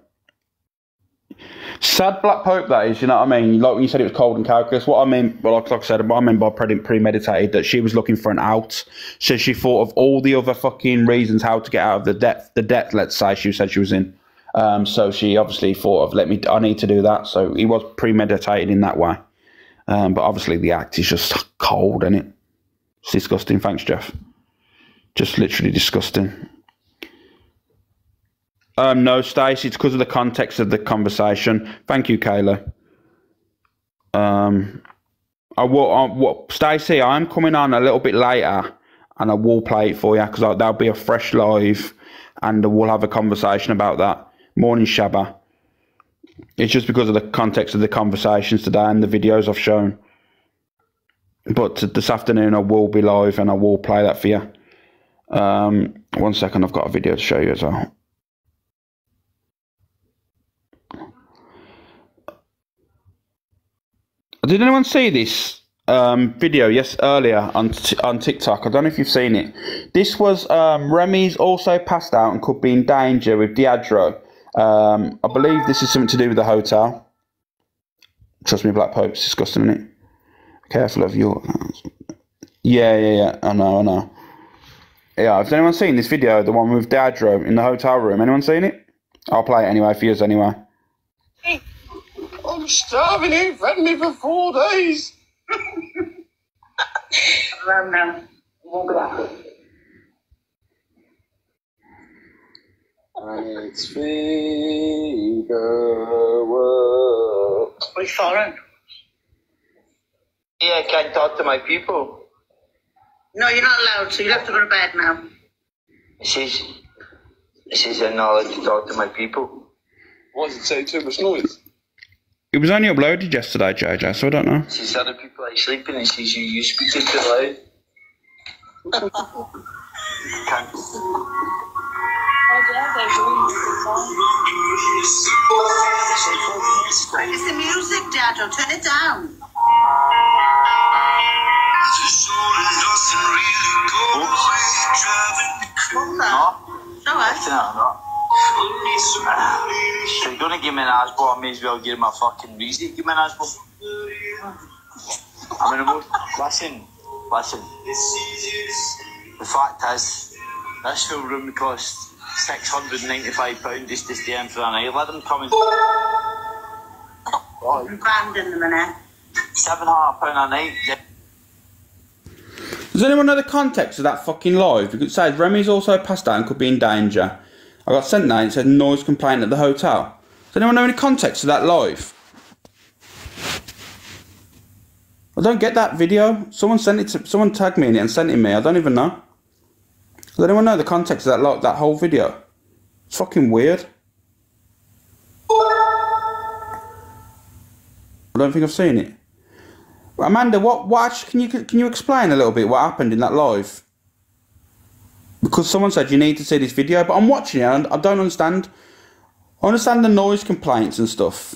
Sad Black Pope, that is, you know what I mean? Like when you said it was cold and calculus, what I mean, well, like I said, what I mean by premeditated, that she was looking for an out. So she thought of all the other fucking reasons how to get out of the debt, let's say, she said she was in. So she obviously thought of, I need to do that. So he was premeditated in that way. But obviously the act is just cold, isn't it? It's disgusting. Thanks, Jeff. Just literally disgusting. No, Stacey, it's because of the context of the conversation. Thank you, Kayla. Stacey, I'm coming on a little bit later and I will play it for you because there'll be a fresh live and we'll have a conversation about that. Morning, Shabba. It's just because of the context of the conversations today and the videos I've shown. But this afternoon I will be live and I will play that for you. 1 second, I've got a video to show you as well. Did anyone see this video earlier on TikTok? I don't know if you've seen it. This was Remy's also passed out and could be in danger with Diageo. I believe this is something to do with the hotel. Trust me, Black Pope, it's disgusting, isn't it? Careful of your... Yeah. I know. Yeah, has anyone seen this video? The one with Diageo in the hotel room? Anyone seen it? I'll play it anyway for you anyway. I'm starving. He fed me for 4 days. Around now. Walk back. It's figure work. Are you foreign? Yeah, I can't talk to my people. No, you're not allowed to. You have to go to bed now. She says I'm not allowed to talk to my people. Why does it say too much noise? It was only uploaded yesterday, JJ, so I don't know. She says other people are sleeping and she says you speak too loud. Can't. It's the music, Dad. Turn it down. No. Show us. No. So you're going to give me an Asbo, I may as well give him a fucking reason to give him an Asbo. I mean, listen. The fact is, this full room costs £695 just to stay in for a night. Let them come in. Grand in the minute. £700 a night. Does anyone know the context of that fucking live? Because it says Remy's also passed out and could be in danger. I got sent that and it said noise complaint at the hotel. Does anyone know any context of that live? I don't get that video. Someone tagged me in it and sent it me. I don't even know. Does anyone know the context of that whole video? It's fucking weird. I don't think I've seen it. Amanda, can you explain a little bit what happened in that live? Because someone said you need to see this video, but I'm watching it and I don't understand. I understand the noise complaints and stuff.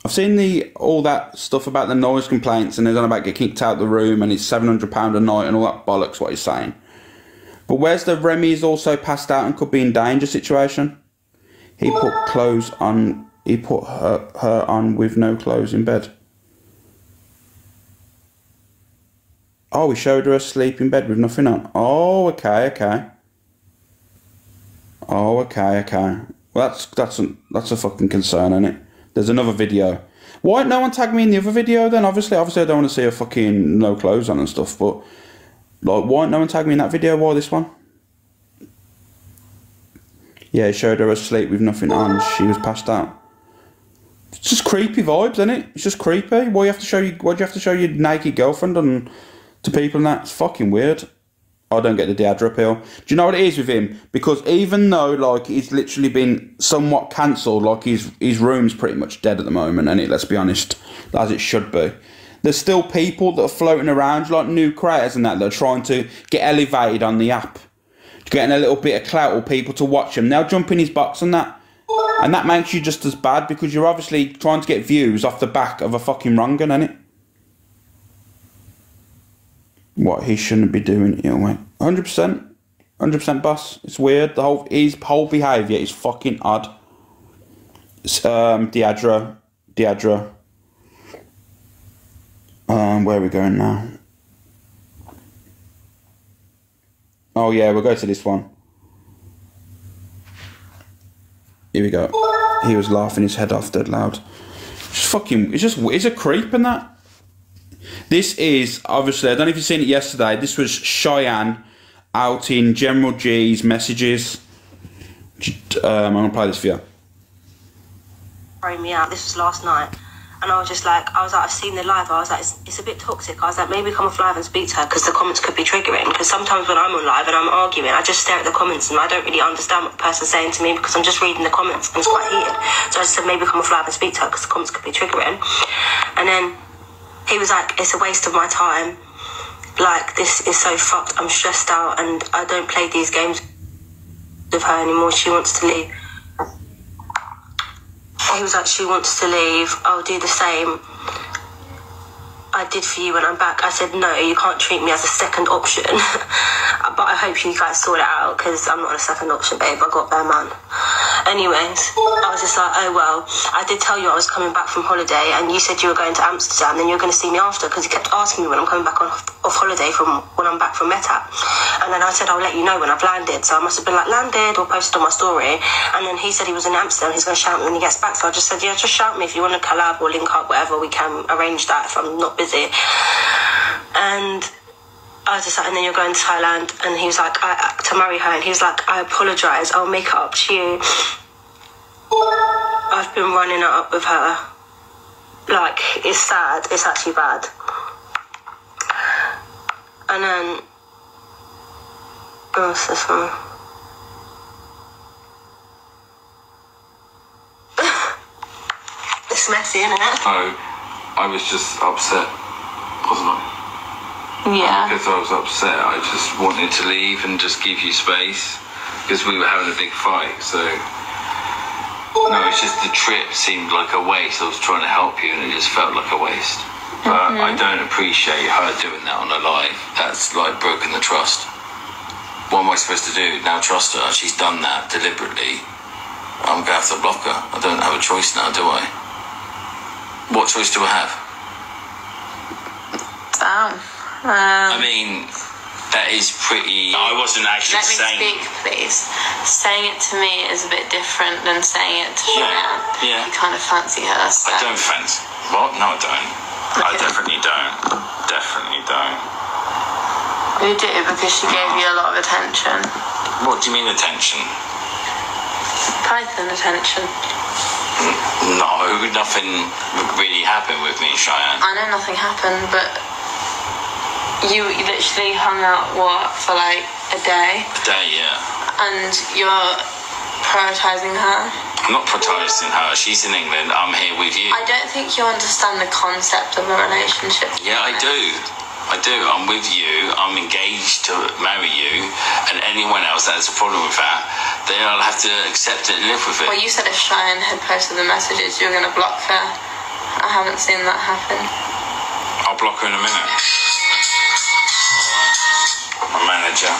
I've seen all that stuff about the noise complaints and they're on about getting kicked out of the room and it's £700 a night and all that bollocks what he's saying. But where's the Remy's also passed out and could be in danger situation? He put clothes on. He put her on with no clothes in bed. Oh, we showed her asleep in bed with nothing on. Oh, okay. Oh, okay. Well, that's a fucking concern, isn't it? There's another video. Why no one tagged me in the other video then? Obviously I don't want to see her fucking no clothes on and stuff, but like, why no one tagged me in that video? Why this one? Yeah, it showed her asleep with nothing on. She was passed out. It's just creepy vibes, isn't it? It's just creepy. Why do you have to show your naked girlfriend to people and that? It's fucking weird. I don't get the Deidre appeal. Do you know what it is with him? Because even though like he's literally been somewhat cancelled, like his room's pretty much dead at the moment, and let's be honest, as it should be. There's still people that are floating around, like new creators and that are trying to get elevated on the app, getting a little bit of clout or people to watch him. They'll jump in his box and that makes you just as bad because you're obviously trying to get views off the back of a fucking wrong un, innit? What he shouldn't be doing, you know, mate. 100%, boss. It's weird. His whole behaviour is fucking odd. It's, Deidre. Where are we going now? Oh yeah, we'll go to this one. Here we go. He was laughing his head off dead loud. It's a creep in that. This is, obviously, I don't know if you've seen it yesterday, this was Cheyenne out in General G's messages. I'm going to play this for you. Throwing me out, this was last night. And I was like, I've seen the live, I was like, it's a bit toxic. I was like, maybe come off live and speak to her because the comments could be triggering. Because sometimes when I'm on live and I'm arguing, I just stare at the comments and I don't really understand what the person's saying to me because I'm just reading the comments and it's quite heated. So I just said, maybe come off live and speak to her because the comments could be triggering. And then he was like, it's a waste of my time. Like, this is so fucked. I'm stressed out and I don't play these games with her anymore. She wants to leave. He was like, she wants to leave. I'll do the same I did for you when I'm back. I said, no, you can't treat me as a second option. But I hope you guys sort it out because I'm not a second option, babe. I got their man. Anyways, I was just like, oh, well, I did tell you I was coming back from holiday and you said you were going to Amsterdam, then you're going to see me after because you kept asking me when I'm coming back off holiday from when I'm back from Meta. And then I said, I'll let you know when I've landed. So I must have been like, landed or posted on my story. And then he said he was in Amsterdam. He's going to shout me when he gets back. So I just said, yeah, just shout me if you want to collab or link up, whatever. We can arrange that if I'm not busy. And I was just like, and then you're going to Thailand. And he was like, to marry her. And he was like, I apologise. I'll make it up to you. I've been running it up with her. Like, it's sad. It's actually bad. And then, what's this one? It's messy, isn't it? No, I was just upset, wasn't I? Yeah. Because I was upset, I just wanted to leave and just give you space because we were having a big fight. So no, it's just the trip seemed like a waste. I was trying to help you and it just felt like a waste. But I don't appreciate her doing that on her live. That's like broken the trust. What am I supposed to do? Now trust her? She's done that deliberately. I'm going to have to block her. I don't have a choice now, do I? What choice do I have? Damn. I mean, that is pretty... I wasn't actually saying... Let me speak, please. Saying it to me is a bit different than saying it to Cheyenne. Yeah. You kind of fancy her, so... I don't fancy... What? No, I don't. I definitely don't. Definitely don't. You do, because she gave you a lot of attention. What do you mean attention? Python attention. No, nothing really happened with me, Cheyenne. I know nothing happened, but you literally hung out, for like a day? A day, yeah. And you're prioritising her? I'm not prioritising her. She's in England. I'm here with you. I don't think you understand the concept of a relationship. Yeah, I do. I do. I'm with you. I'm engaged to marry you. And anyone else that has a problem with that, they'll have to accept it and live with it. Well, you said if Cheyenne had posted the messages, you were going to block her. I haven't seen that happen. I'll block her in a minute. My manager.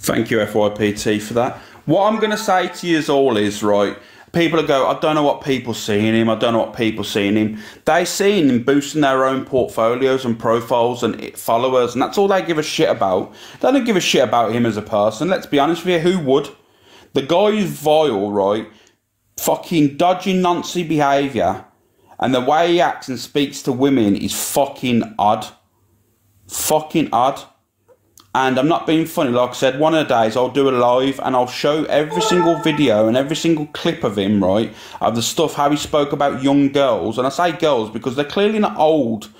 Thank you, FYPT, for that. What I'm going to say to you all is, right, people go, I don't know what people see in him, I don't know what people see in him. They see in him boosting their own portfolios and profiles and followers, and that's all they give a shit about. They don't give a shit about him as a person. Let's be honest with you, who would? The guy is vile, right? Fucking dodgy, Nancy behaviour, and the way he acts and speaks to women is fucking odd. Fucking odd. And I'm not being funny, like I said, one of the days I'll do a live and I'll show every single video and every single clip of him, right, of the stuff, how he spoke about young girls. And I say girls because they're clearly not old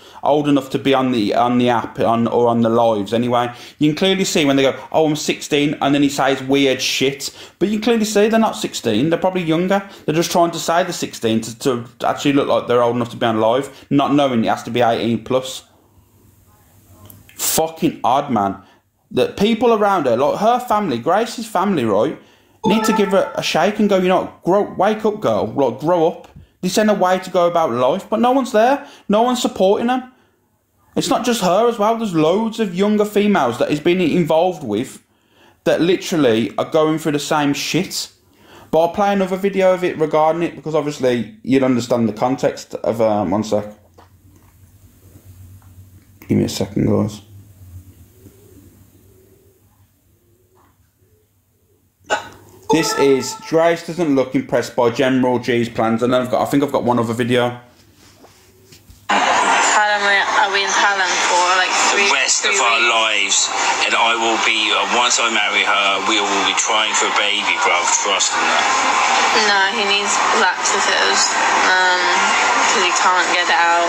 enough to be on the app or on the lives anyway. You can clearly see when they go, oh, I'm 16, and then he says weird shit. But you can clearly see they're not 16, they're probably younger. They're just trying to say they're 16 to actually look like they're old enough to be on live, not knowing it has to be 18 plus. Fucking odd, man. That people around her, like her family, Grace's family, right, need to give her a shake and go, you know, wake up, girl, like, grow up. This ain't a way to go about life. But no one's there. No one's supporting them. It's not just her as well. There's loads of younger females that he's been involved with that literally are going through the same shit. But I'll play another video of it regarding it because obviously you'll understand the context of, one sec. Give me a second, guys. This is Grace doesn't look impressed by General G's plans, and then I think I've got one other video. How long are we in Thailand for? Like the rest of our lives, and I will be. Once I marry her, we will be trying for a baby, bruv. Trust in that. No, he needs laxatives because he can't get it out.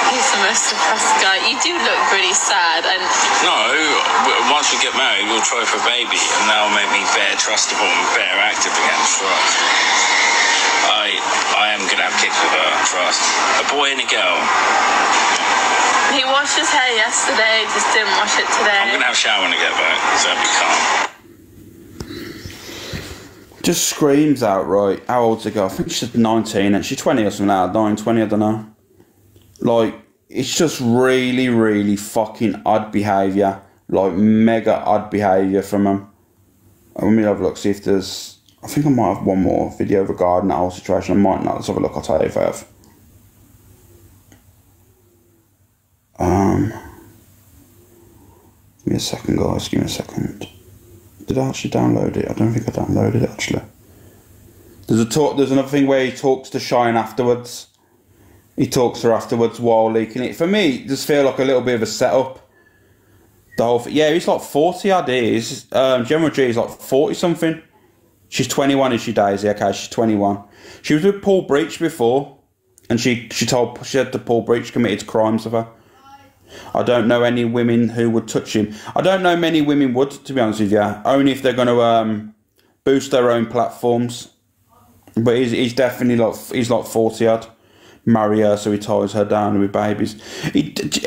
He's the most depressed guy. You do look really sad. And no, once we get married, we'll try for a baby, and that'll make me better trustable and better active again. Trust. I am gonna have kids with her. Trust. A boy and a girl. He washed his hair yesterday, just didn't wash it today. I'm gonna have a shower when I get back, so I'll be calm. Just screams out, right? How old's the girl? I think she's 19 and she's 20 or something like that. 9, 20, I don't know. Like, it's just really, really fucking odd behaviour. Like, mega odd behaviour from him. Let me have a look, see if there's... I think I might have one more video regarding that whole situation. I might not. Let's have a look, I'll tell you if I have. Give me a second, guys. Give me a second. Did I actually download it? I don't think I downloaded it, actually. There's another thing where he talks to Cheyenne afterwards. He talks to her afterwards while leaking it. For me, it does feel like a little bit of a setup. The whole thing. Yeah, he's like 40 odd years. General G is like 40 something. She's 21, is she, Daisy? Okay, she's 21. She was with Paul Breach before, and she said that Paul Breach committed crimes of her. I don't know any women who would touch him. I don't know many women would, to be honest with you. Only if they're going to boost their own platforms. But he's definitely like 40 odd. Marry her so he ties her down with babies.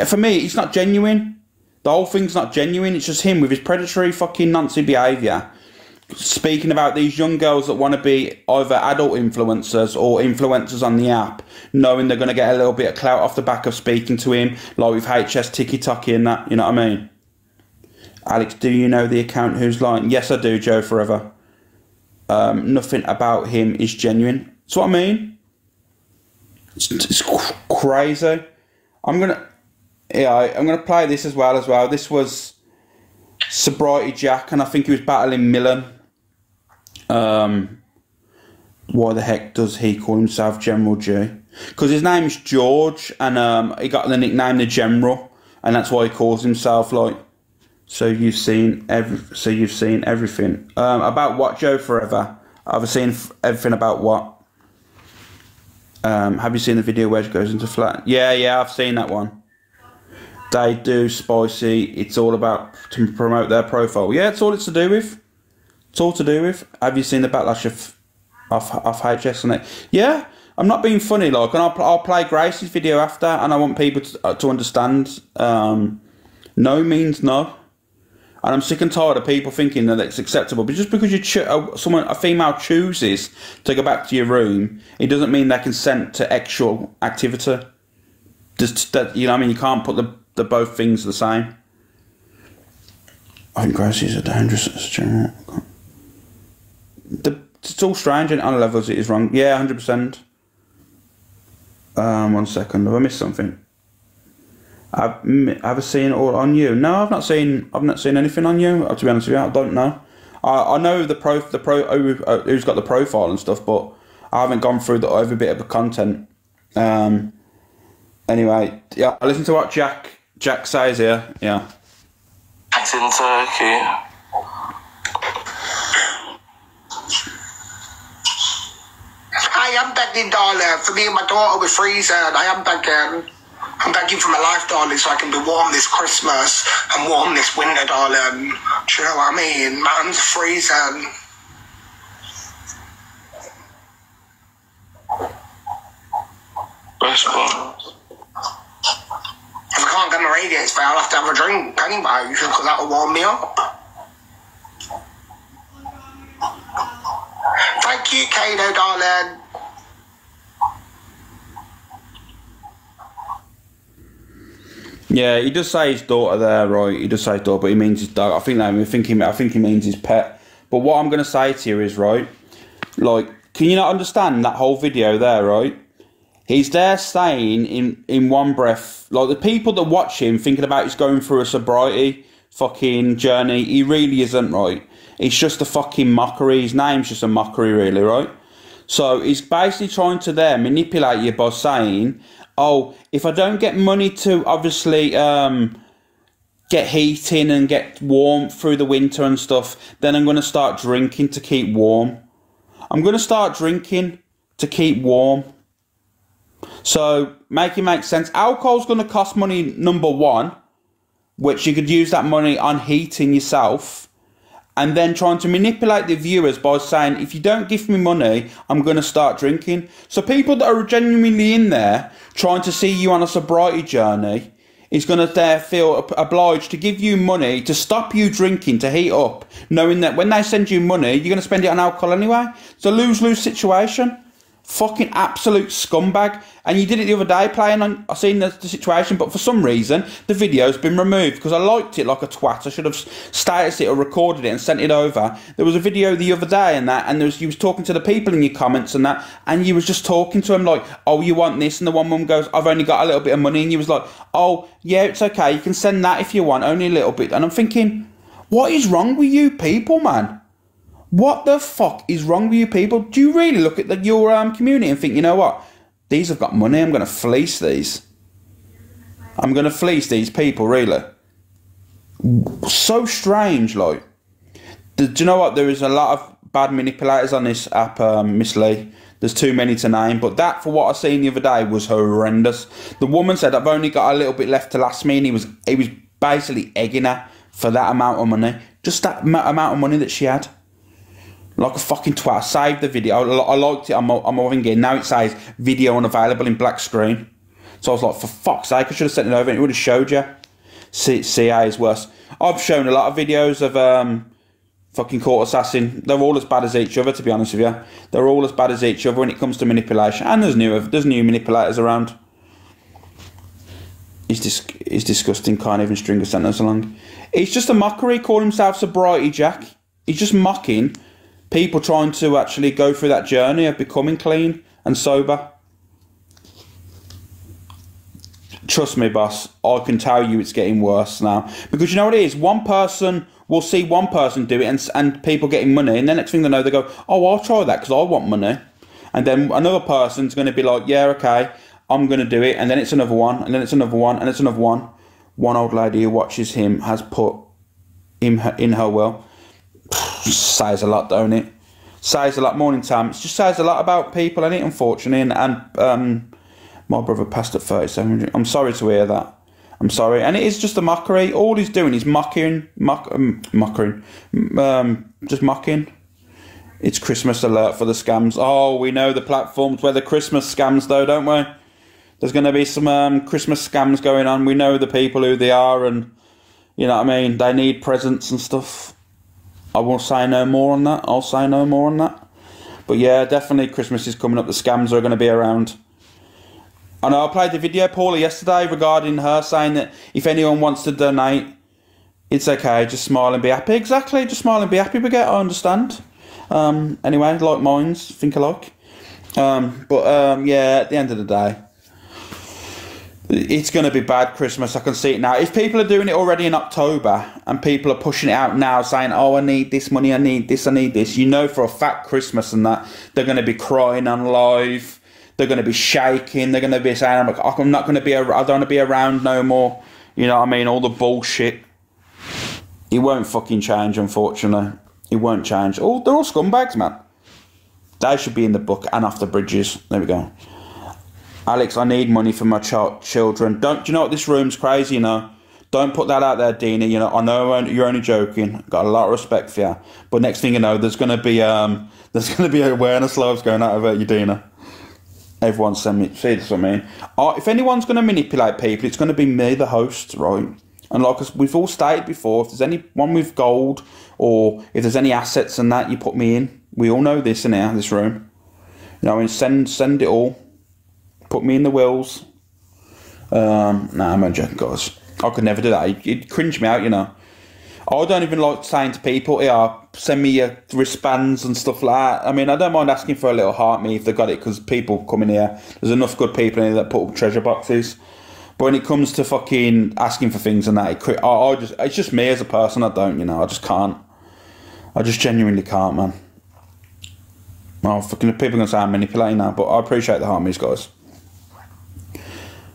For me, it's not genuine. The whole thing's not genuine. It's just him with his predatory fucking Nancy behaviour, speaking about these young girls that want to be either adult influencers or influencers on the app, knowing they're going to get a little bit of clout off the back of speaking to him, like with HS Tiki Taki and that, you know what I mean? Alex, do you know the account who's lying? Yes, I do, Joe Forever. Nothing about him is genuine. That's what I mean. It's crazy. I'm gonna play this as well. This was Sobriety Jack, and I think he was battling Millen. Why the heck does he call himself General G? Because his name's George, and he got the nickname the General, and that's why he calls himself like. So you've seen everything about what, Joe Forever? I've seen everything about what? Have you seen the video where she goes into flat? Yeah, I've seen that one. They do spicy. It's all about to promote their profile. Yeah, it's all it's to do with. It's all to do with. Have you seen the backlash of HS on it? Yeah, I'm not being funny, like, and I'll play Gracie's video after, and I want people to understand. No means no. And I'm sick and tired of people thinking that it's acceptable. But just because a female chooses to go back to your room, it doesn't mean they consent to actual activity. Just that, you know what I mean? You can't put the both things the same. I think Gracie's a dangerous general. It's all strange, and on levels it is wrong. Yeah, 100%. 1 second, have I missed something? Have I seen it all on you? No, I've not seen anything on you. To be honest with you, I don't know. I know who's got the profile and stuff, but I haven't gone through every bit of the content. Anyway, yeah, I listen to what Jack says here. Yeah. It's in Turkey. I am begging, darling, for me and my daughter with freezing. I am begging. I'm begging for my life, darling, so I can be warm this Christmas and warm this winter, darling. Do you know what I mean? My hands are freezing. Best part. If I can't get my radiators fair, I'll have to have a drink anyway, because that'll warm me up. Thank you, Kano, darling. Yeah, he does say his daughter there, right? He does say his daughter, but he means his dog. I think he means his pet. But what I'm going to say to you is, right, like, can you not understand that whole video there, right? He's there saying in one breath, like, the people that watch him thinking about he's going through a sobriety fucking journey, he really isn't, right? It's just a fucking mockery. His name's just a mockery, really, right? So he's basically trying to there manipulate you by saying, oh, if I don't get money to obviously get heating and get warm through the winter and stuff, then I'm going to start drinking to keep warm. I'm going to start drinking to keep warm. So make it make sense. Alcohol's going to cost money, number one, which you could use that money on heating yourself. And then trying to manipulate the viewers by saying, if you don't give me money, I'm going to start drinking. So people that are genuinely in there trying to see you on a sobriety journey is going to feel obliged to give you money to stop you drinking, to heat up, knowing that when they send you money, you're going to spend it on alcohol anyway. It's a lose-lose situation. Fucking absolute scumbag. And you did it the other day playing on, I seen the situation, but for some reason the video's been removed because I liked it like a twat. I should have statused it or recorded it and sent it over. There was a video the other day and that, and you was talking to the people in your comments and that, and you was just talking to them like, oh, you want this? And the one woman goes, I've only got a little bit of money, and you was like, oh yeah, it's okay, you can send that if you want, only a little bit. And I'm thinking, what is wrong with you people, man? What the fuck is wrong with you people? Do you really look at your community and think, you know what? These have got money, I'm going to fleece these. I'm going to fleece these people, really. So strange, like. Do you know what? There is a lot of bad manipulators on this app, Miss Lee. There's too many to name. But that, for what I seen the other day, was horrendous. The woman said, I've only got a little bit left to last me, and he was basically egging her for that amount of money. Just that amount of money that she had. Like a fucking twat. I saved the video. I liked it on my thingy. Now it says video unavailable in black screen. So I was like, for fuck's sake, I should have sent it over and it would have showed you. CA is worse. I've shown a lot of videos of fucking court assassin. They're all as bad as each other, to be honest with you. They're all as bad as each other when it comes to manipulation. And there's new manipulators around. He's disgusting. Can't even string a sentence along. It's just a mockery. Call himself Sobriety Jack. He's just mocking people trying to actually go through that journey of becoming clean and sober. Trust me, boss, I can tell you it's getting worse now. Because you know what it is? One person will see one person do it and people getting money, and the next thing they know, they go, oh, I'll try that because I want money. And then another person's going to be like, yeah, okay, I'm going to do it. And then it's another one, and then it's another one, and it's another one. One old lady who watches him has put him in her will. Says a lot, don't it? Says a lot. Morning time. It just says a lot about people, innit, unfortunately. And my brother passed at 37. I'm sorry to hear that. I'm sorry. And it is just a mockery. All he's doing is just mocking. It's Christmas alert for the scams. Oh, we know the platforms where the Christmas scams, though, don't we? There's going to be some Christmas scams going on. We know the people who they are, and you know what I mean? They need presents and stuff. I won't say no more on that. I'll say no more on that. But yeah, definitely Christmas is coming up. The scams are going to be around. I know I played the video, Paula, yesterday regarding her saying that if anyone wants to donate, it's okay, just smile and be happy. Exactly, just smile and be happy, Baguette, I understand. Anyway, like minds, think alike. Yeah, at the end of the day, it's going to be bad Christmas. I can see it now. If people are doing it already in October and people are pushing it out now saying, oh, I need this money, I need this, I need this, you know for a fact Christmas and that, they're going to be crying on live. They're going to be shaking. They're going to be saying, I'm not going to be, I don't want to be around no more. You know what I mean? All the bullshit. It won't fucking change, unfortunately. It won't change. Oh, they're all scumbags, man. They should be in the book and off the bridges. There we go. Alex, I need money for my children. Do you know what? This room's crazy, you know. Don't put that out there, Dina. You know, I know you're only joking. Got a lot of respect for you. But next thing you know, there's going to be awareness lives going out of you, Dina. Everyone send me, see this what I mean? If anyone's going to manipulate people, it's going to be me, the host, right? And like we've all stated before, if there's anyone with gold or if there's any assets and that, you put me in. We all know this in here, this room. You know, and send it all. Put me in the wills. Nah, I'm joking, guys. I could never do that. It'd cringe me out, you know. I don't even like saying to people, yeah, send me your wristbands and stuff like that. I mean, I don't mind asking for a little heart me if they've got it, because people come in here. There's enough good people in here that put up treasure boxes. But when it comes to fucking asking for things and that, it's just me as a person. I don't, you know, I just can't. I just genuinely can't, man. Oh, fucking people are going to say I'm manipulating now, but I appreciate the heart me's, guys.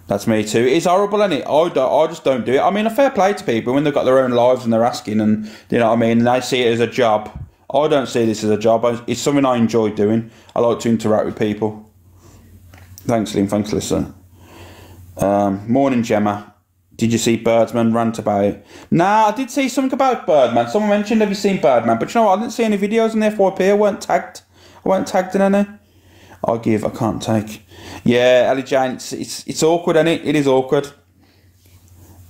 That's me too. It's horrible, isn't it? I just don't do it. I mean, a fair play to people when they've got their own lives and they're asking, and you know what I mean, and they see it as a job. I don't see this as a job. It's something I enjoy doing. I like to interact with people. Thanks, Liam. Thanks, listen. Morning, Gemma. Did you see Birdman rant about it? Nah, I did see something about Birdman. Someone mentioned, have you seen Birdman? But you know what? I didn't see any videos on the FYP. I weren't tagged. In any. I can't take. Yeah, Ellie Jane, it's awkward, isn't it? It is awkward.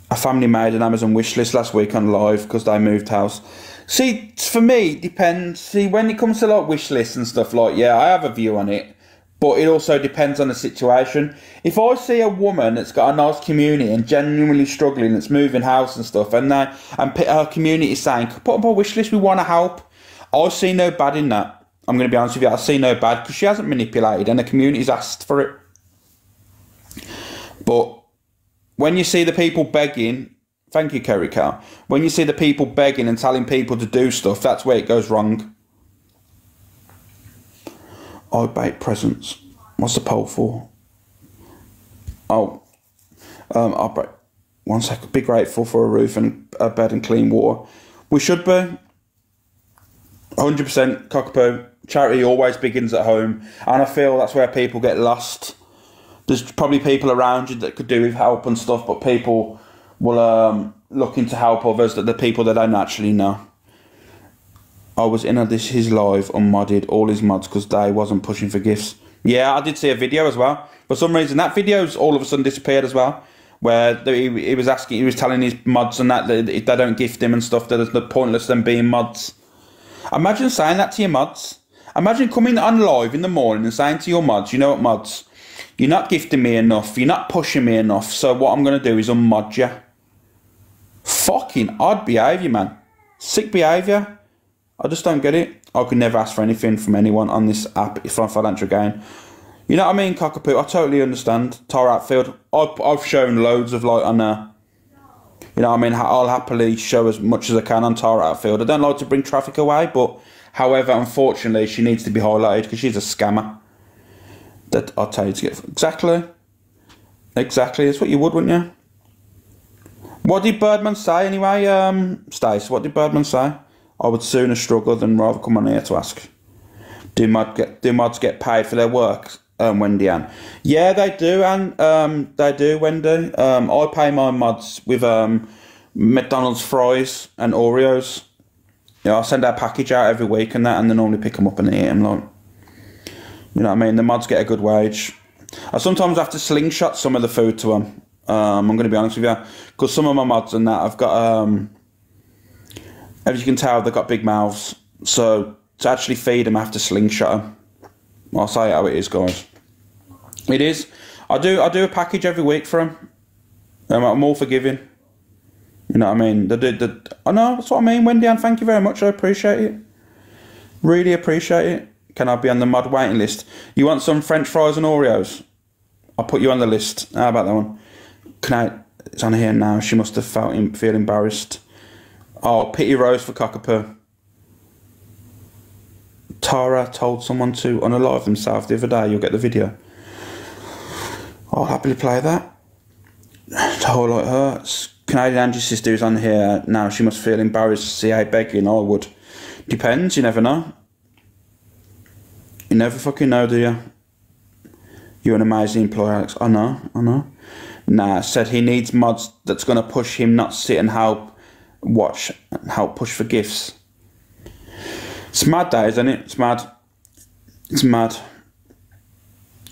A family made an Amazon wish list last week on live because they moved house. See, for me, it depends. See, when it comes to like wish lists and stuff, like, yeah, I have a view on it. But it also depends on the situation. If I see a woman that's got a nice community and genuinely struggling, that's moving house and stuff, and her community is saying, put up a wish list, we want to help, I see no bad in that. I'm going to be honest with you, I see no bad, because she hasn't manipulated and the community's asked for it. But when you see the people begging, thank you, Kerry Cow, when you see the people begging and telling people to do stuff, that's where it goes wrong. I bake presents. What's the poll for? Oh, I'll break. 1 second. Be grateful for a roof and a bed and clean water. We should be. 100% cockapoo. Charity always begins at home, and I feel that's where people get lost. There's probably people around you that could do with help and stuff, but people will look into help others, that the people that don't actually know. I was in his live unmodded all his mods because they wasn't pushing for gifts. Yeah, I did see a video as well. For some reason, that video's all of a sudden disappeared as well, where he was telling his mods and that if they don't gift him and stuff, that it's pointless them being mods. Imagine saying that to your mods. Imagine coming on live in the morning and saying to your mods, you know what, mods, You're not gifting me enough. You're not pushing me enough. So what I'm going to do is unmod you. Fucking odd behaviour, man. Sick behaviour. I just don't get it. I could never ask for anything from anyone on this app if I'm financial gain. You know what I mean, cockapoo? I totally understand. Tara Outfield. I've shown loads of like on there. You know what I mean? I'll happily show as much as I can on Tara Outfield. I don't like to bring traffic away, but however, unfortunately, she needs to be highlighted because she's a scammer. That I'll tell you to get... Exactly. That's what you would, wouldn't you? What did Birdman say anyway, Stace? What did Birdman say? I would sooner struggle than rather come on here to ask. Do mods get paid for their work, Wendy Ann? Yeah, they do, and they do, Wendy. I pay my mods with McDonald's fries and Oreos. I send our package out every week and that, and they normally pick them up and eat them. Like, you know what I mean? The mods get a good wage. I sometimes have to slingshot some of the food to them. I'm going to be honest with you, because some of my mods and that, I've got, as you can tell, they've got big mouths. So to actually feed them, I have to slingshot them. I'll say how it is, guys. It is. I do a package every week for them. I'm all forgiving. You know what I mean? I know, that's what I mean, Wendy Ann. Thank you very much. I appreciate it. Really appreciate it. Can I be on the mod waiting list? You want some French fries and Oreos? I'll put you on the list. How about that one? It's on here now. She must have feel embarrassed. Oh, pity Rose for cockapoo. Tara told someone to unalive themselves the other day. You'll get the video. I'll happily play that. To highlight her. Canadian Angie's sister is on here now. She must feel embarrassed to see how begging. I would. Depends. You never know. You never fucking know, do you? You're an amazing employer, Alex. I know. Nah, said he needs mods that's going to push him, not sit and watch and help push for gifts. It's mad, that, isn't it? It's mad. It's mad.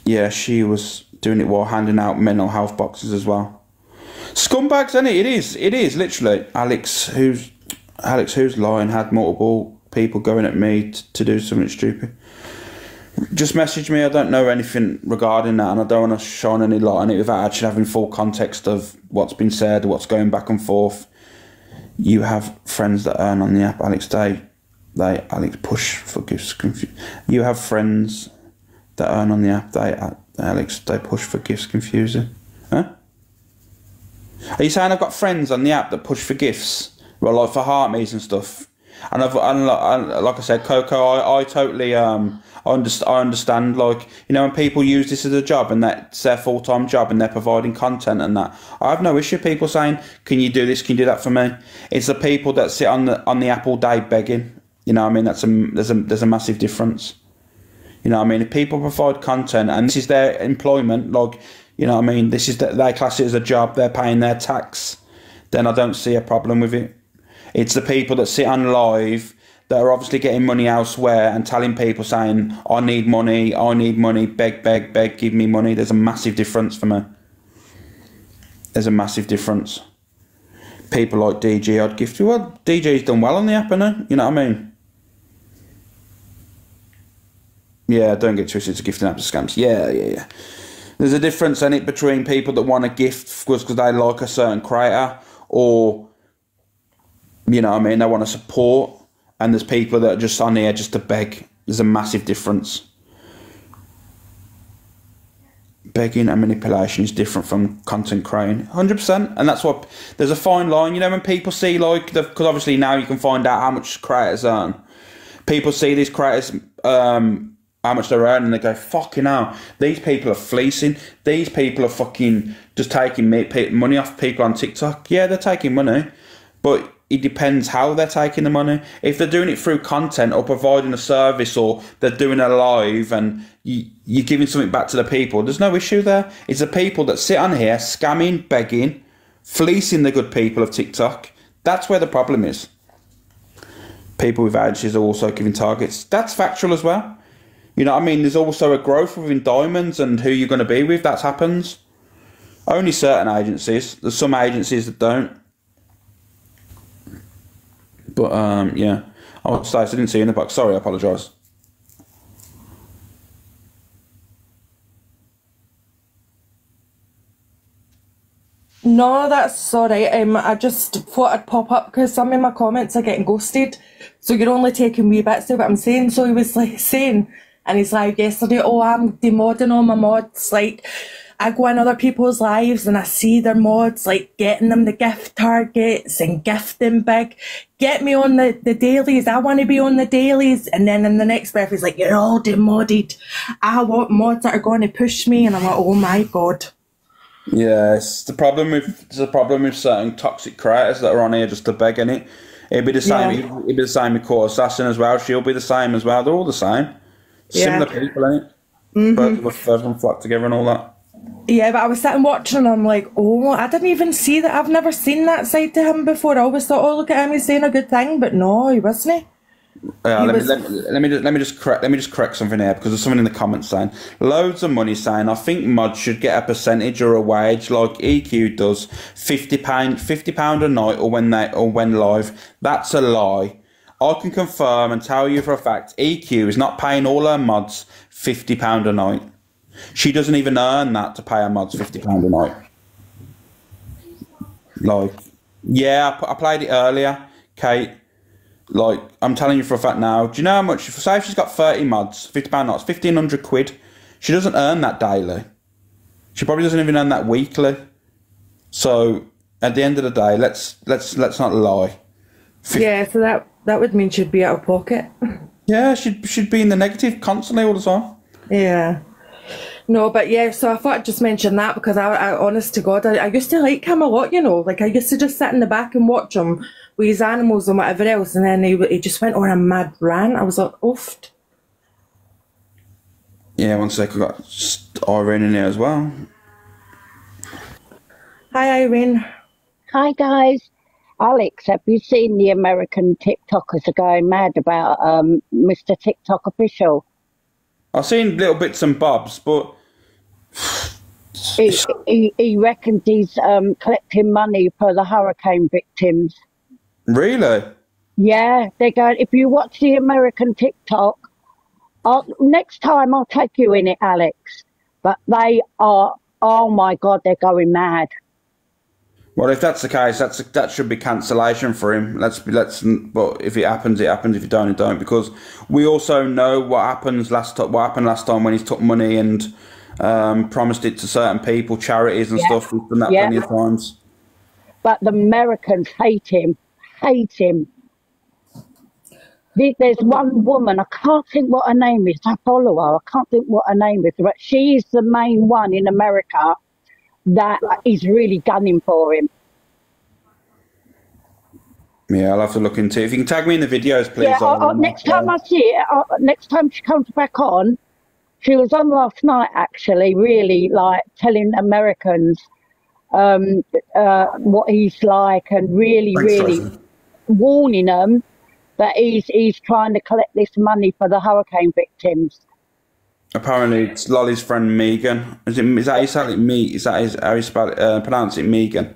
Yeah, she was doing it while handing out mental health boxes as well. Scumbags, isn't it? It is, literally. Alex, who's lying, had multiple people going at me to do something stupid. Just message me. I don't know anything regarding that, and I don't want to shine any light on it without actually having full context of what's been said, what's going back and forth. You have friends that earn on the app, Alex. Alex, push for gifts. You have friends that earn on the app. Alex, they push for gifts. Confusing, huh? Are you saying I've got friends on the app that push for gifts, well, like for heart me's and stuff? And like I said, Coco, I totally I understand, like, you know, when people use this as a job and that's their full-time job and they're providing content and that, I have no issue people saying, can you do this, can you do that for me? It's the people that sit on the app all day begging. You know what I mean? There's a massive difference. You know what I mean? If people provide content and this is their employment, like, you know what I mean, this is they class it as a job, they're paying their tax, then I don't see a problem with it. It's the people that sit on live that are obviously getting money elsewhere and telling people saying, I need money, beg, give me money. There's a massive difference for me. There's a massive difference. People like DG, I'd gift you. Well, DG's done well on the app, innit? You know what I mean? Yeah, don't get twisted to gifting apps to scams. Yeah. There's a difference in it between people that want to gift because they like a certain creator, or, you know what I mean, they want to support. And there's people that are just on here just to beg. There's a massive difference. Begging and manipulation is different from content creating. 100%. And that's what... There's a fine line. You know, when people see, like... Because obviously now you can find out how much creators earn. People see these creators... how much they're earning, and they go, fucking hell, these people are fleecing. These people are fucking just taking money off people on TikTok. Yeah, they're taking money. But... it depends how they're taking the money. If they're doing it through content or providing a service, or they're doing a live and you're giving something back to the people, there's no issue there. It's the people that sit on here scamming, begging, fleecing the good people of TikTok. That's where the problem is. People with agencies are also giving targets. That's factual as well. You know what I mean? There's also a growth within diamonds and who you're going to be with. That happens. Only certain agencies. There's some agencies that don't. But, yeah. Oh, Stace, I didn't see you in the box. Sorry, I apologise. No, that's alright. I just thought I'd pop up because some of my comments are getting ghosted. So you're only taking wee bits of what I'm saying. So he was like saying, and he's like yesterday, oh, I'm demodding all my mods. Like, I go in other people's lives and I see their mods, like getting them the gift targets and gifting big. Get me on the dailies. I want to be on the dailies. And then in the next breath, he's like, you're all demodded. I want mods that are going to push me. And I'm like, oh my God. Yeah, it's the problem with certain toxic creators that are on here just to beg in it. It'd be the same. Yeah. It'd be the same with Core Assassin as well. She'll be the same as well. They're all the same. Similar people, innit? Both of them flock together and all that. Yeah, but I was sitting watching and I'm like, oh, I didn't even see that. I've never seen that side to him before. I always thought, oh, look at him, he's saying a good thing, but no, he wasn't. Let me just correct something here, because there's someone in the comments saying loads of money, saying I think mods should get a percentage or a wage like EQ does, £50 a night or when live. That's a lie. I can confirm and tell you for a fact EQ is not paying all her mods £50 a night. She doesn't even earn that to pay her mods £50 a night. Like, yeah, I played it earlier, Kate. Like, I'm telling you for a fact now. Do you know how much? Say if she's got 30 mods, £50 nights, £1,500. She doesn't earn that daily. She probably doesn't even earn that weekly. So at the end of the day, let's not lie. Yeah, so that would mean she'd be out of pocket. Yeah, she'd be in the negative constantly all the time. Yeah. No, but yeah, so I thought I'd just mention that because I honest to God, I used to like him a lot, you know. Like, I used to just sit in the back and watch him with his animals and whatever else, and then he just went on a mad rant. I was like, oofed. Yeah, one sec, I've got Irene in here as well. Hi, Irene. Hi, guys. Alex, have you seen the American TikTokers are going mad about Mr. TikTok official? I've seen little bits and bobs, but he reckons he's collecting money for the hurricane victims. Really? Yeah, they're going, if you watch the American TikTok, next time I'll take you in it, Alex. But they are, oh my God, they're going mad. Well, if that's the case, that should be cancellation for him. But if it happens, it happens. If it don't, it don't. Because we also know what happened last time when he took money and promised it to certain people, charities and stuff. We've done that plenty of times. But the Americans hate him. Hate him. There's one woman, I can't think what her name is. I follow her. I can't think what her name is, but she's the main one in America that is really gunning for him. Yeah, I'll have to look into it. If you can tag me in the videos, please. Yeah, next time I see it, next time she comes back on, she was on last night actually, really like telling Americans what he's like and really warning them that he's trying to collect this money for the hurricane victims. Apparently, it's Lolly's friend Megan. Is that how you spell it? How you pronounce it? Megan.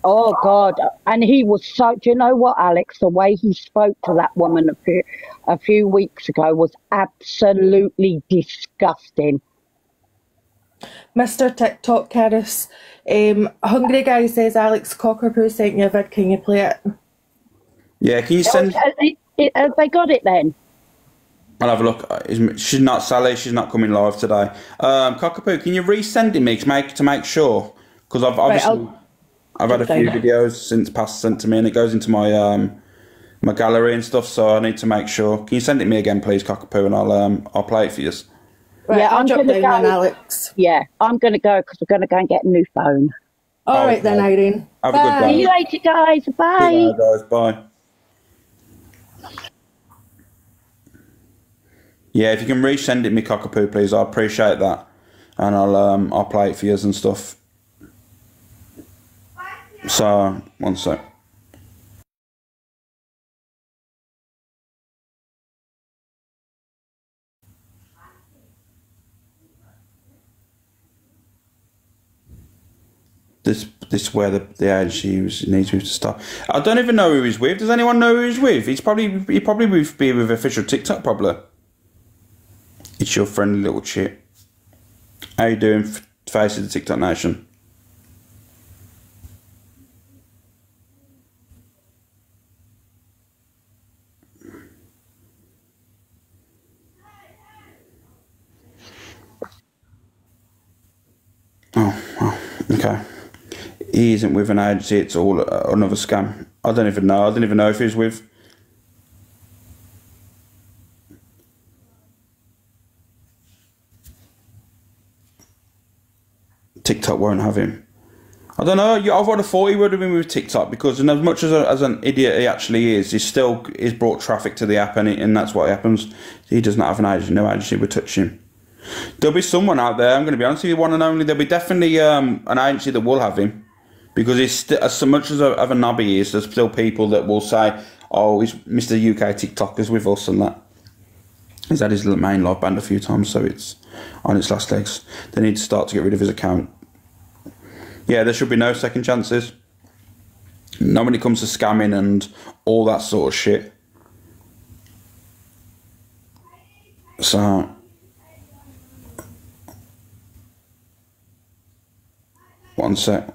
Oh God! And he was so. Do you know what, Alex? The way he spoke to that woman a few weeks ago was absolutely disgusting. Mr. TikTok Caris, Hungry Guy says Alex Cockapoo sent you a vid. Can you play it? Yeah, can you send? Have they got it then? I'll have a look. She's not Sally. She's not coming live today. Cockapoo, can you resend it me to make sure? Because I've had a few videos since sent to me, and it goes into my my gallery and stuff. So I need to make sure. Can you send it me again, please, Cockapoo, and I'll play it for you. Right, yeah, I'm going to go, Alex. Yeah, I'm going to go because we're going to go and get a new phone. All right then, Irene. Have a good day. See you later, guys. Bye. See you later, guys. Bye. Yeah, if you can resend it me, Cockapoo, please, I appreciate that, and I'll play it for you and stuff. So, one sec. This where the agency needs to stop. I don't even know who he's with. Does anyone know who he's with? He probably be with official TikTok probably. It's your friendly little chip. How you doing, face of the TikTok nation? Okay. He isn't with an agency, it's all another scam. I don't even know. I don't even know if he's with. TikTok won't have him. I don't know. I would have thought he would have been with TikTok because, as much as an idiot he actually is, he's brought traffic to the app, and that's what happens. He does not have an agency. No agency would touch him. There'll be someone out there. I'm going to be honest with you, one and only. There'll be definitely an agency that will have him because he's as much as of a knob he is. There's still people that will say, "Oh, he's Mr. UK TikTokers with us," and that. He's had his main live banned a few times, so it's on its last legs. They need to start to get rid of his account. Yeah, there should be no second chances. Not when it comes to scamming and all that sort of shit. So, one sec.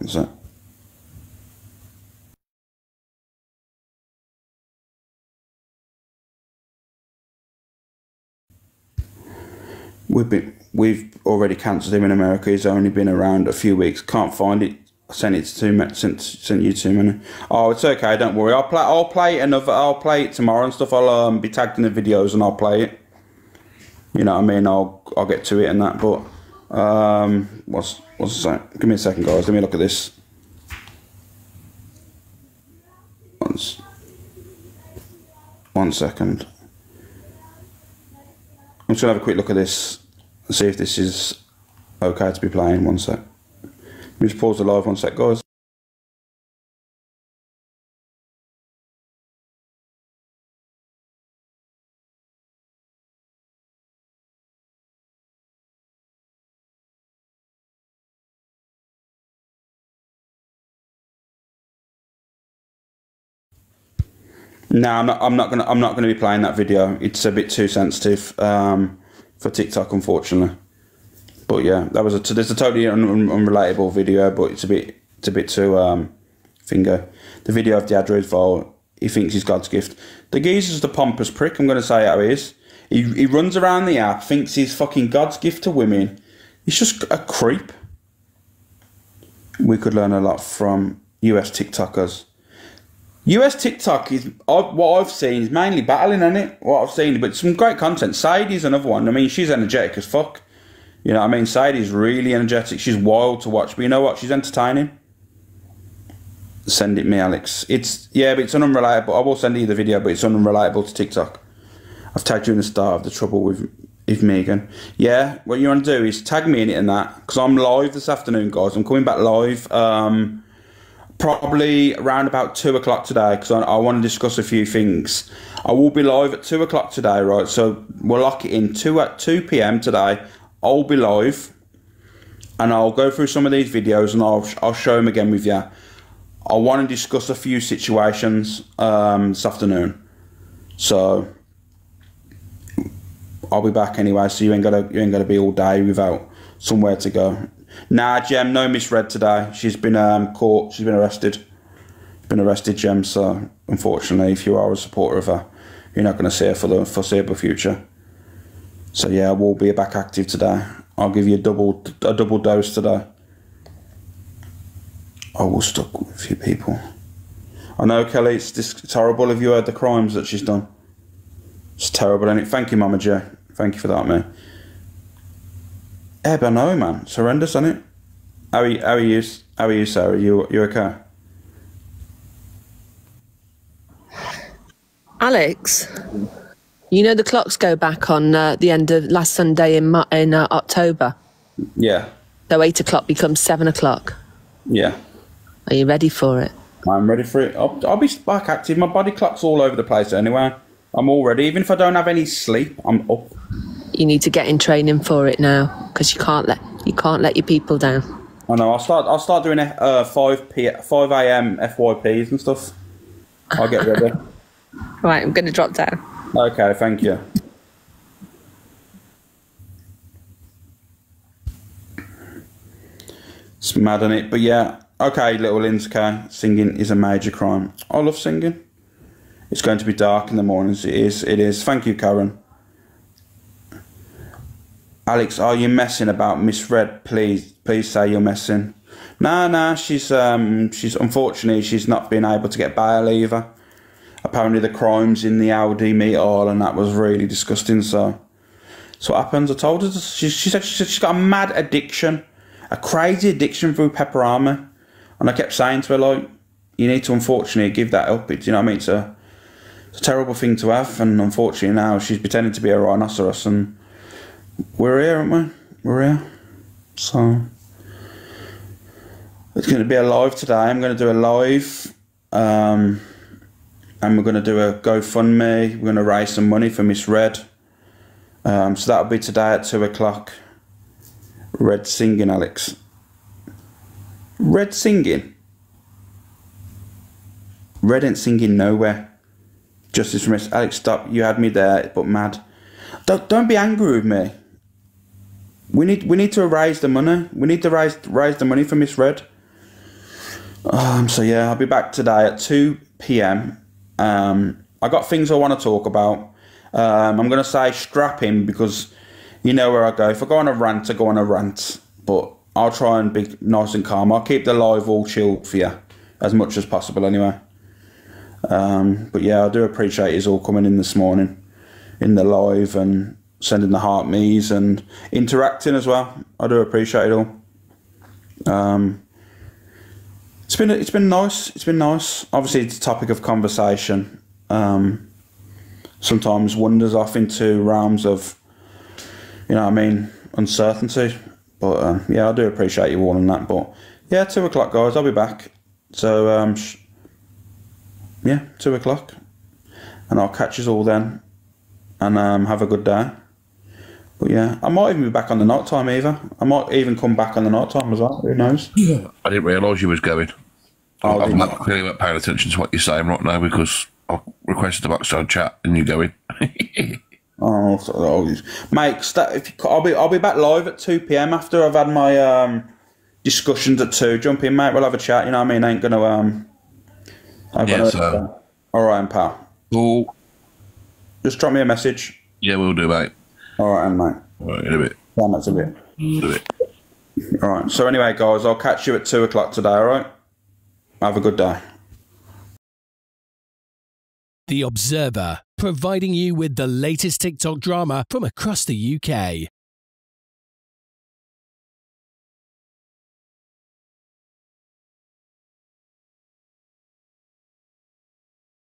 We've already cancelled him in America. He's only been around a few weeks. Can't find it. I sent you too many. Oh, it's okay. Don't worry. I'll play it tomorrow and stuff. I'll be tagged in the videos and I'll play it. You know what I mean? I'll get to it and that. But what's that? Give me a second, guys. Let me look at this. One second. I'm just gonna have a quick look at this and see if this is okay to be playing. One sec. Let me just pause the live 1 sec, guys. No, I'm not gonna be playing that video. It's a bit too sensitive for TikTok, unfortunately. But yeah, there's a totally unrelatable video, but it's a bit too finger. The video of the Adro's Vol, he thinks he's God's gift. The geezer's the pompous prick. I'm gonna say how he is. He runs around the app, thinks he's fucking God's gift to women. He's just a creep. We could learn a lot from US TikTokers. US TikTok is what I've seen is mainly battling on it. What I've seen, but some great content. Sadie's another one. I mean, she's energetic as fuck. You know what I mean? Sadie's really energetic. She's wild to watch, but you know what? She's entertaining. Send it me, Alex. But it's unrelatable. I will send you the video, but it's unrelatable to TikTok. I've tagged you in the start of the trouble with Megan. Yeah, what you want to do is tag me in it and that, because I'm live this afternoon, guys. I'm coming back live. Probably around about 2 o'clock today, because I want to discuss a few things. I will be live at 2 o'clock today, right? So we'll lock it in 2 p.m. today. I'll be live, and I'll go through some of these videos, and I'll show them again with you. I want to discuss a few situations this afternoon, so I'll be back anyway. So you ain't gotta be all day without somewhere to go. Nah, Jem, no misread today. She's been caught. She's been arrested. She's been arrested, Jem. So, unfortunately, if you are a supporter of her, you're not going to see her for the foreseeable future. So, yeah, I will be back active today. I'll give you a double dose today. I will stuck with a few people. I know, Kelly, it's horrible. Have you heard the crimes that she's done? It's terrible, isn't it? Thank you, Mama J. Thank you for that, mate. I know, man. It's horrendous, isn't it? How are you, Sarah? You okay? Alex, you know the clocks go back on the end of last Sunday in October? Yeah. So 8 o'clock becomes 7 o'clock. Yeah. Are you ready for it? I'm ready for it. I'll be back active. My body clock's all over the place anyway. I'm all ready. Even if I don't have any sleep, I'm up. You need to get in training for it now, because you can't let your people down. I know. I'll start doing 5 a.m. FYPs and stuff. I'll get ready. Right, I'm going to drop down. Okay, thank you. It's mad, isn't it? But yeah, okay, little Lindsay, singing is a major crime. I love singing. It's going to be dark in the mornings. It is. Thank you, Karen. Alex, are you messing about? Misread, please say you're messing. Nah. She's unfortunately she's not been able to get bail either. Apparently the crimes in the Audi meat aisle and that was really disgusting. So what happens? I told her she said she's got a mad addiction, a crazy addiction through pepperami, and I kept saying to her like, you need to unfortunately give that up. You know what I mean? It's a terrible thing to have, and unfortunately now she's pretending to be a rhinoceros, and we're here, aren't we? We're here. So it's going to be a live today. I'm going to do a live, and we're going to do a GoFundMe. We're going to raise some money for Miss Red. So that'll be today at 2 o'clock. Red singing, Alex. Red singing? Red ain't singing nowhere. Justice for Miss Alex, stop. You had me there, but mad. Don't be angry with me. We need to raise the money. We need to raise the money for Miss Red. So yeah, I'll be back today at 2 p.m. I got things I want to talk about. I'm going to say strap in because you know where I go. If I go on a rant, I go on a rant. But I'll try and be nice and calm. I'll keep the live all chilled for you as much as possible anyway. But yeah, I do appreciate you all coming in this morning in the live and sending the heart me's and interacting as well. I do appreciate it all. It's been nice. It's been nice. Obviously, it's a topic of conversation. Sometimes wanders off into realms of, you know what I mean, uncertainty. But yeah, I do appreciate you all on that. But yeah, 2 o'clock, guys. I'll be back. So yeah, 2 o'clock, and I'll catch you all then. And have a good day. But yeah, I might even be back on the night time either. I might even come back on the night time as well. Who knows? I didn't realise you was going. I'm not clearly not paying attention to what you're saying right now because I requested a backstage chat and you going. Mate, I'll be back live at 2 p.m. after I've had my discussions at 2. Jump in, mate. We'll have a chat. You know what I mean? I ain't gonna all right, pal. Cool. Just drop me a message. Yeah, we'll do, mate. All right, mate. All right, in a bit. Yeah, that's a bit. In a bit. All right. So anyway, guys, I'll catch you at 2 o'clock today. All right. Have a good day. The Observer, providing you with the latest TikTok drama from across the UK.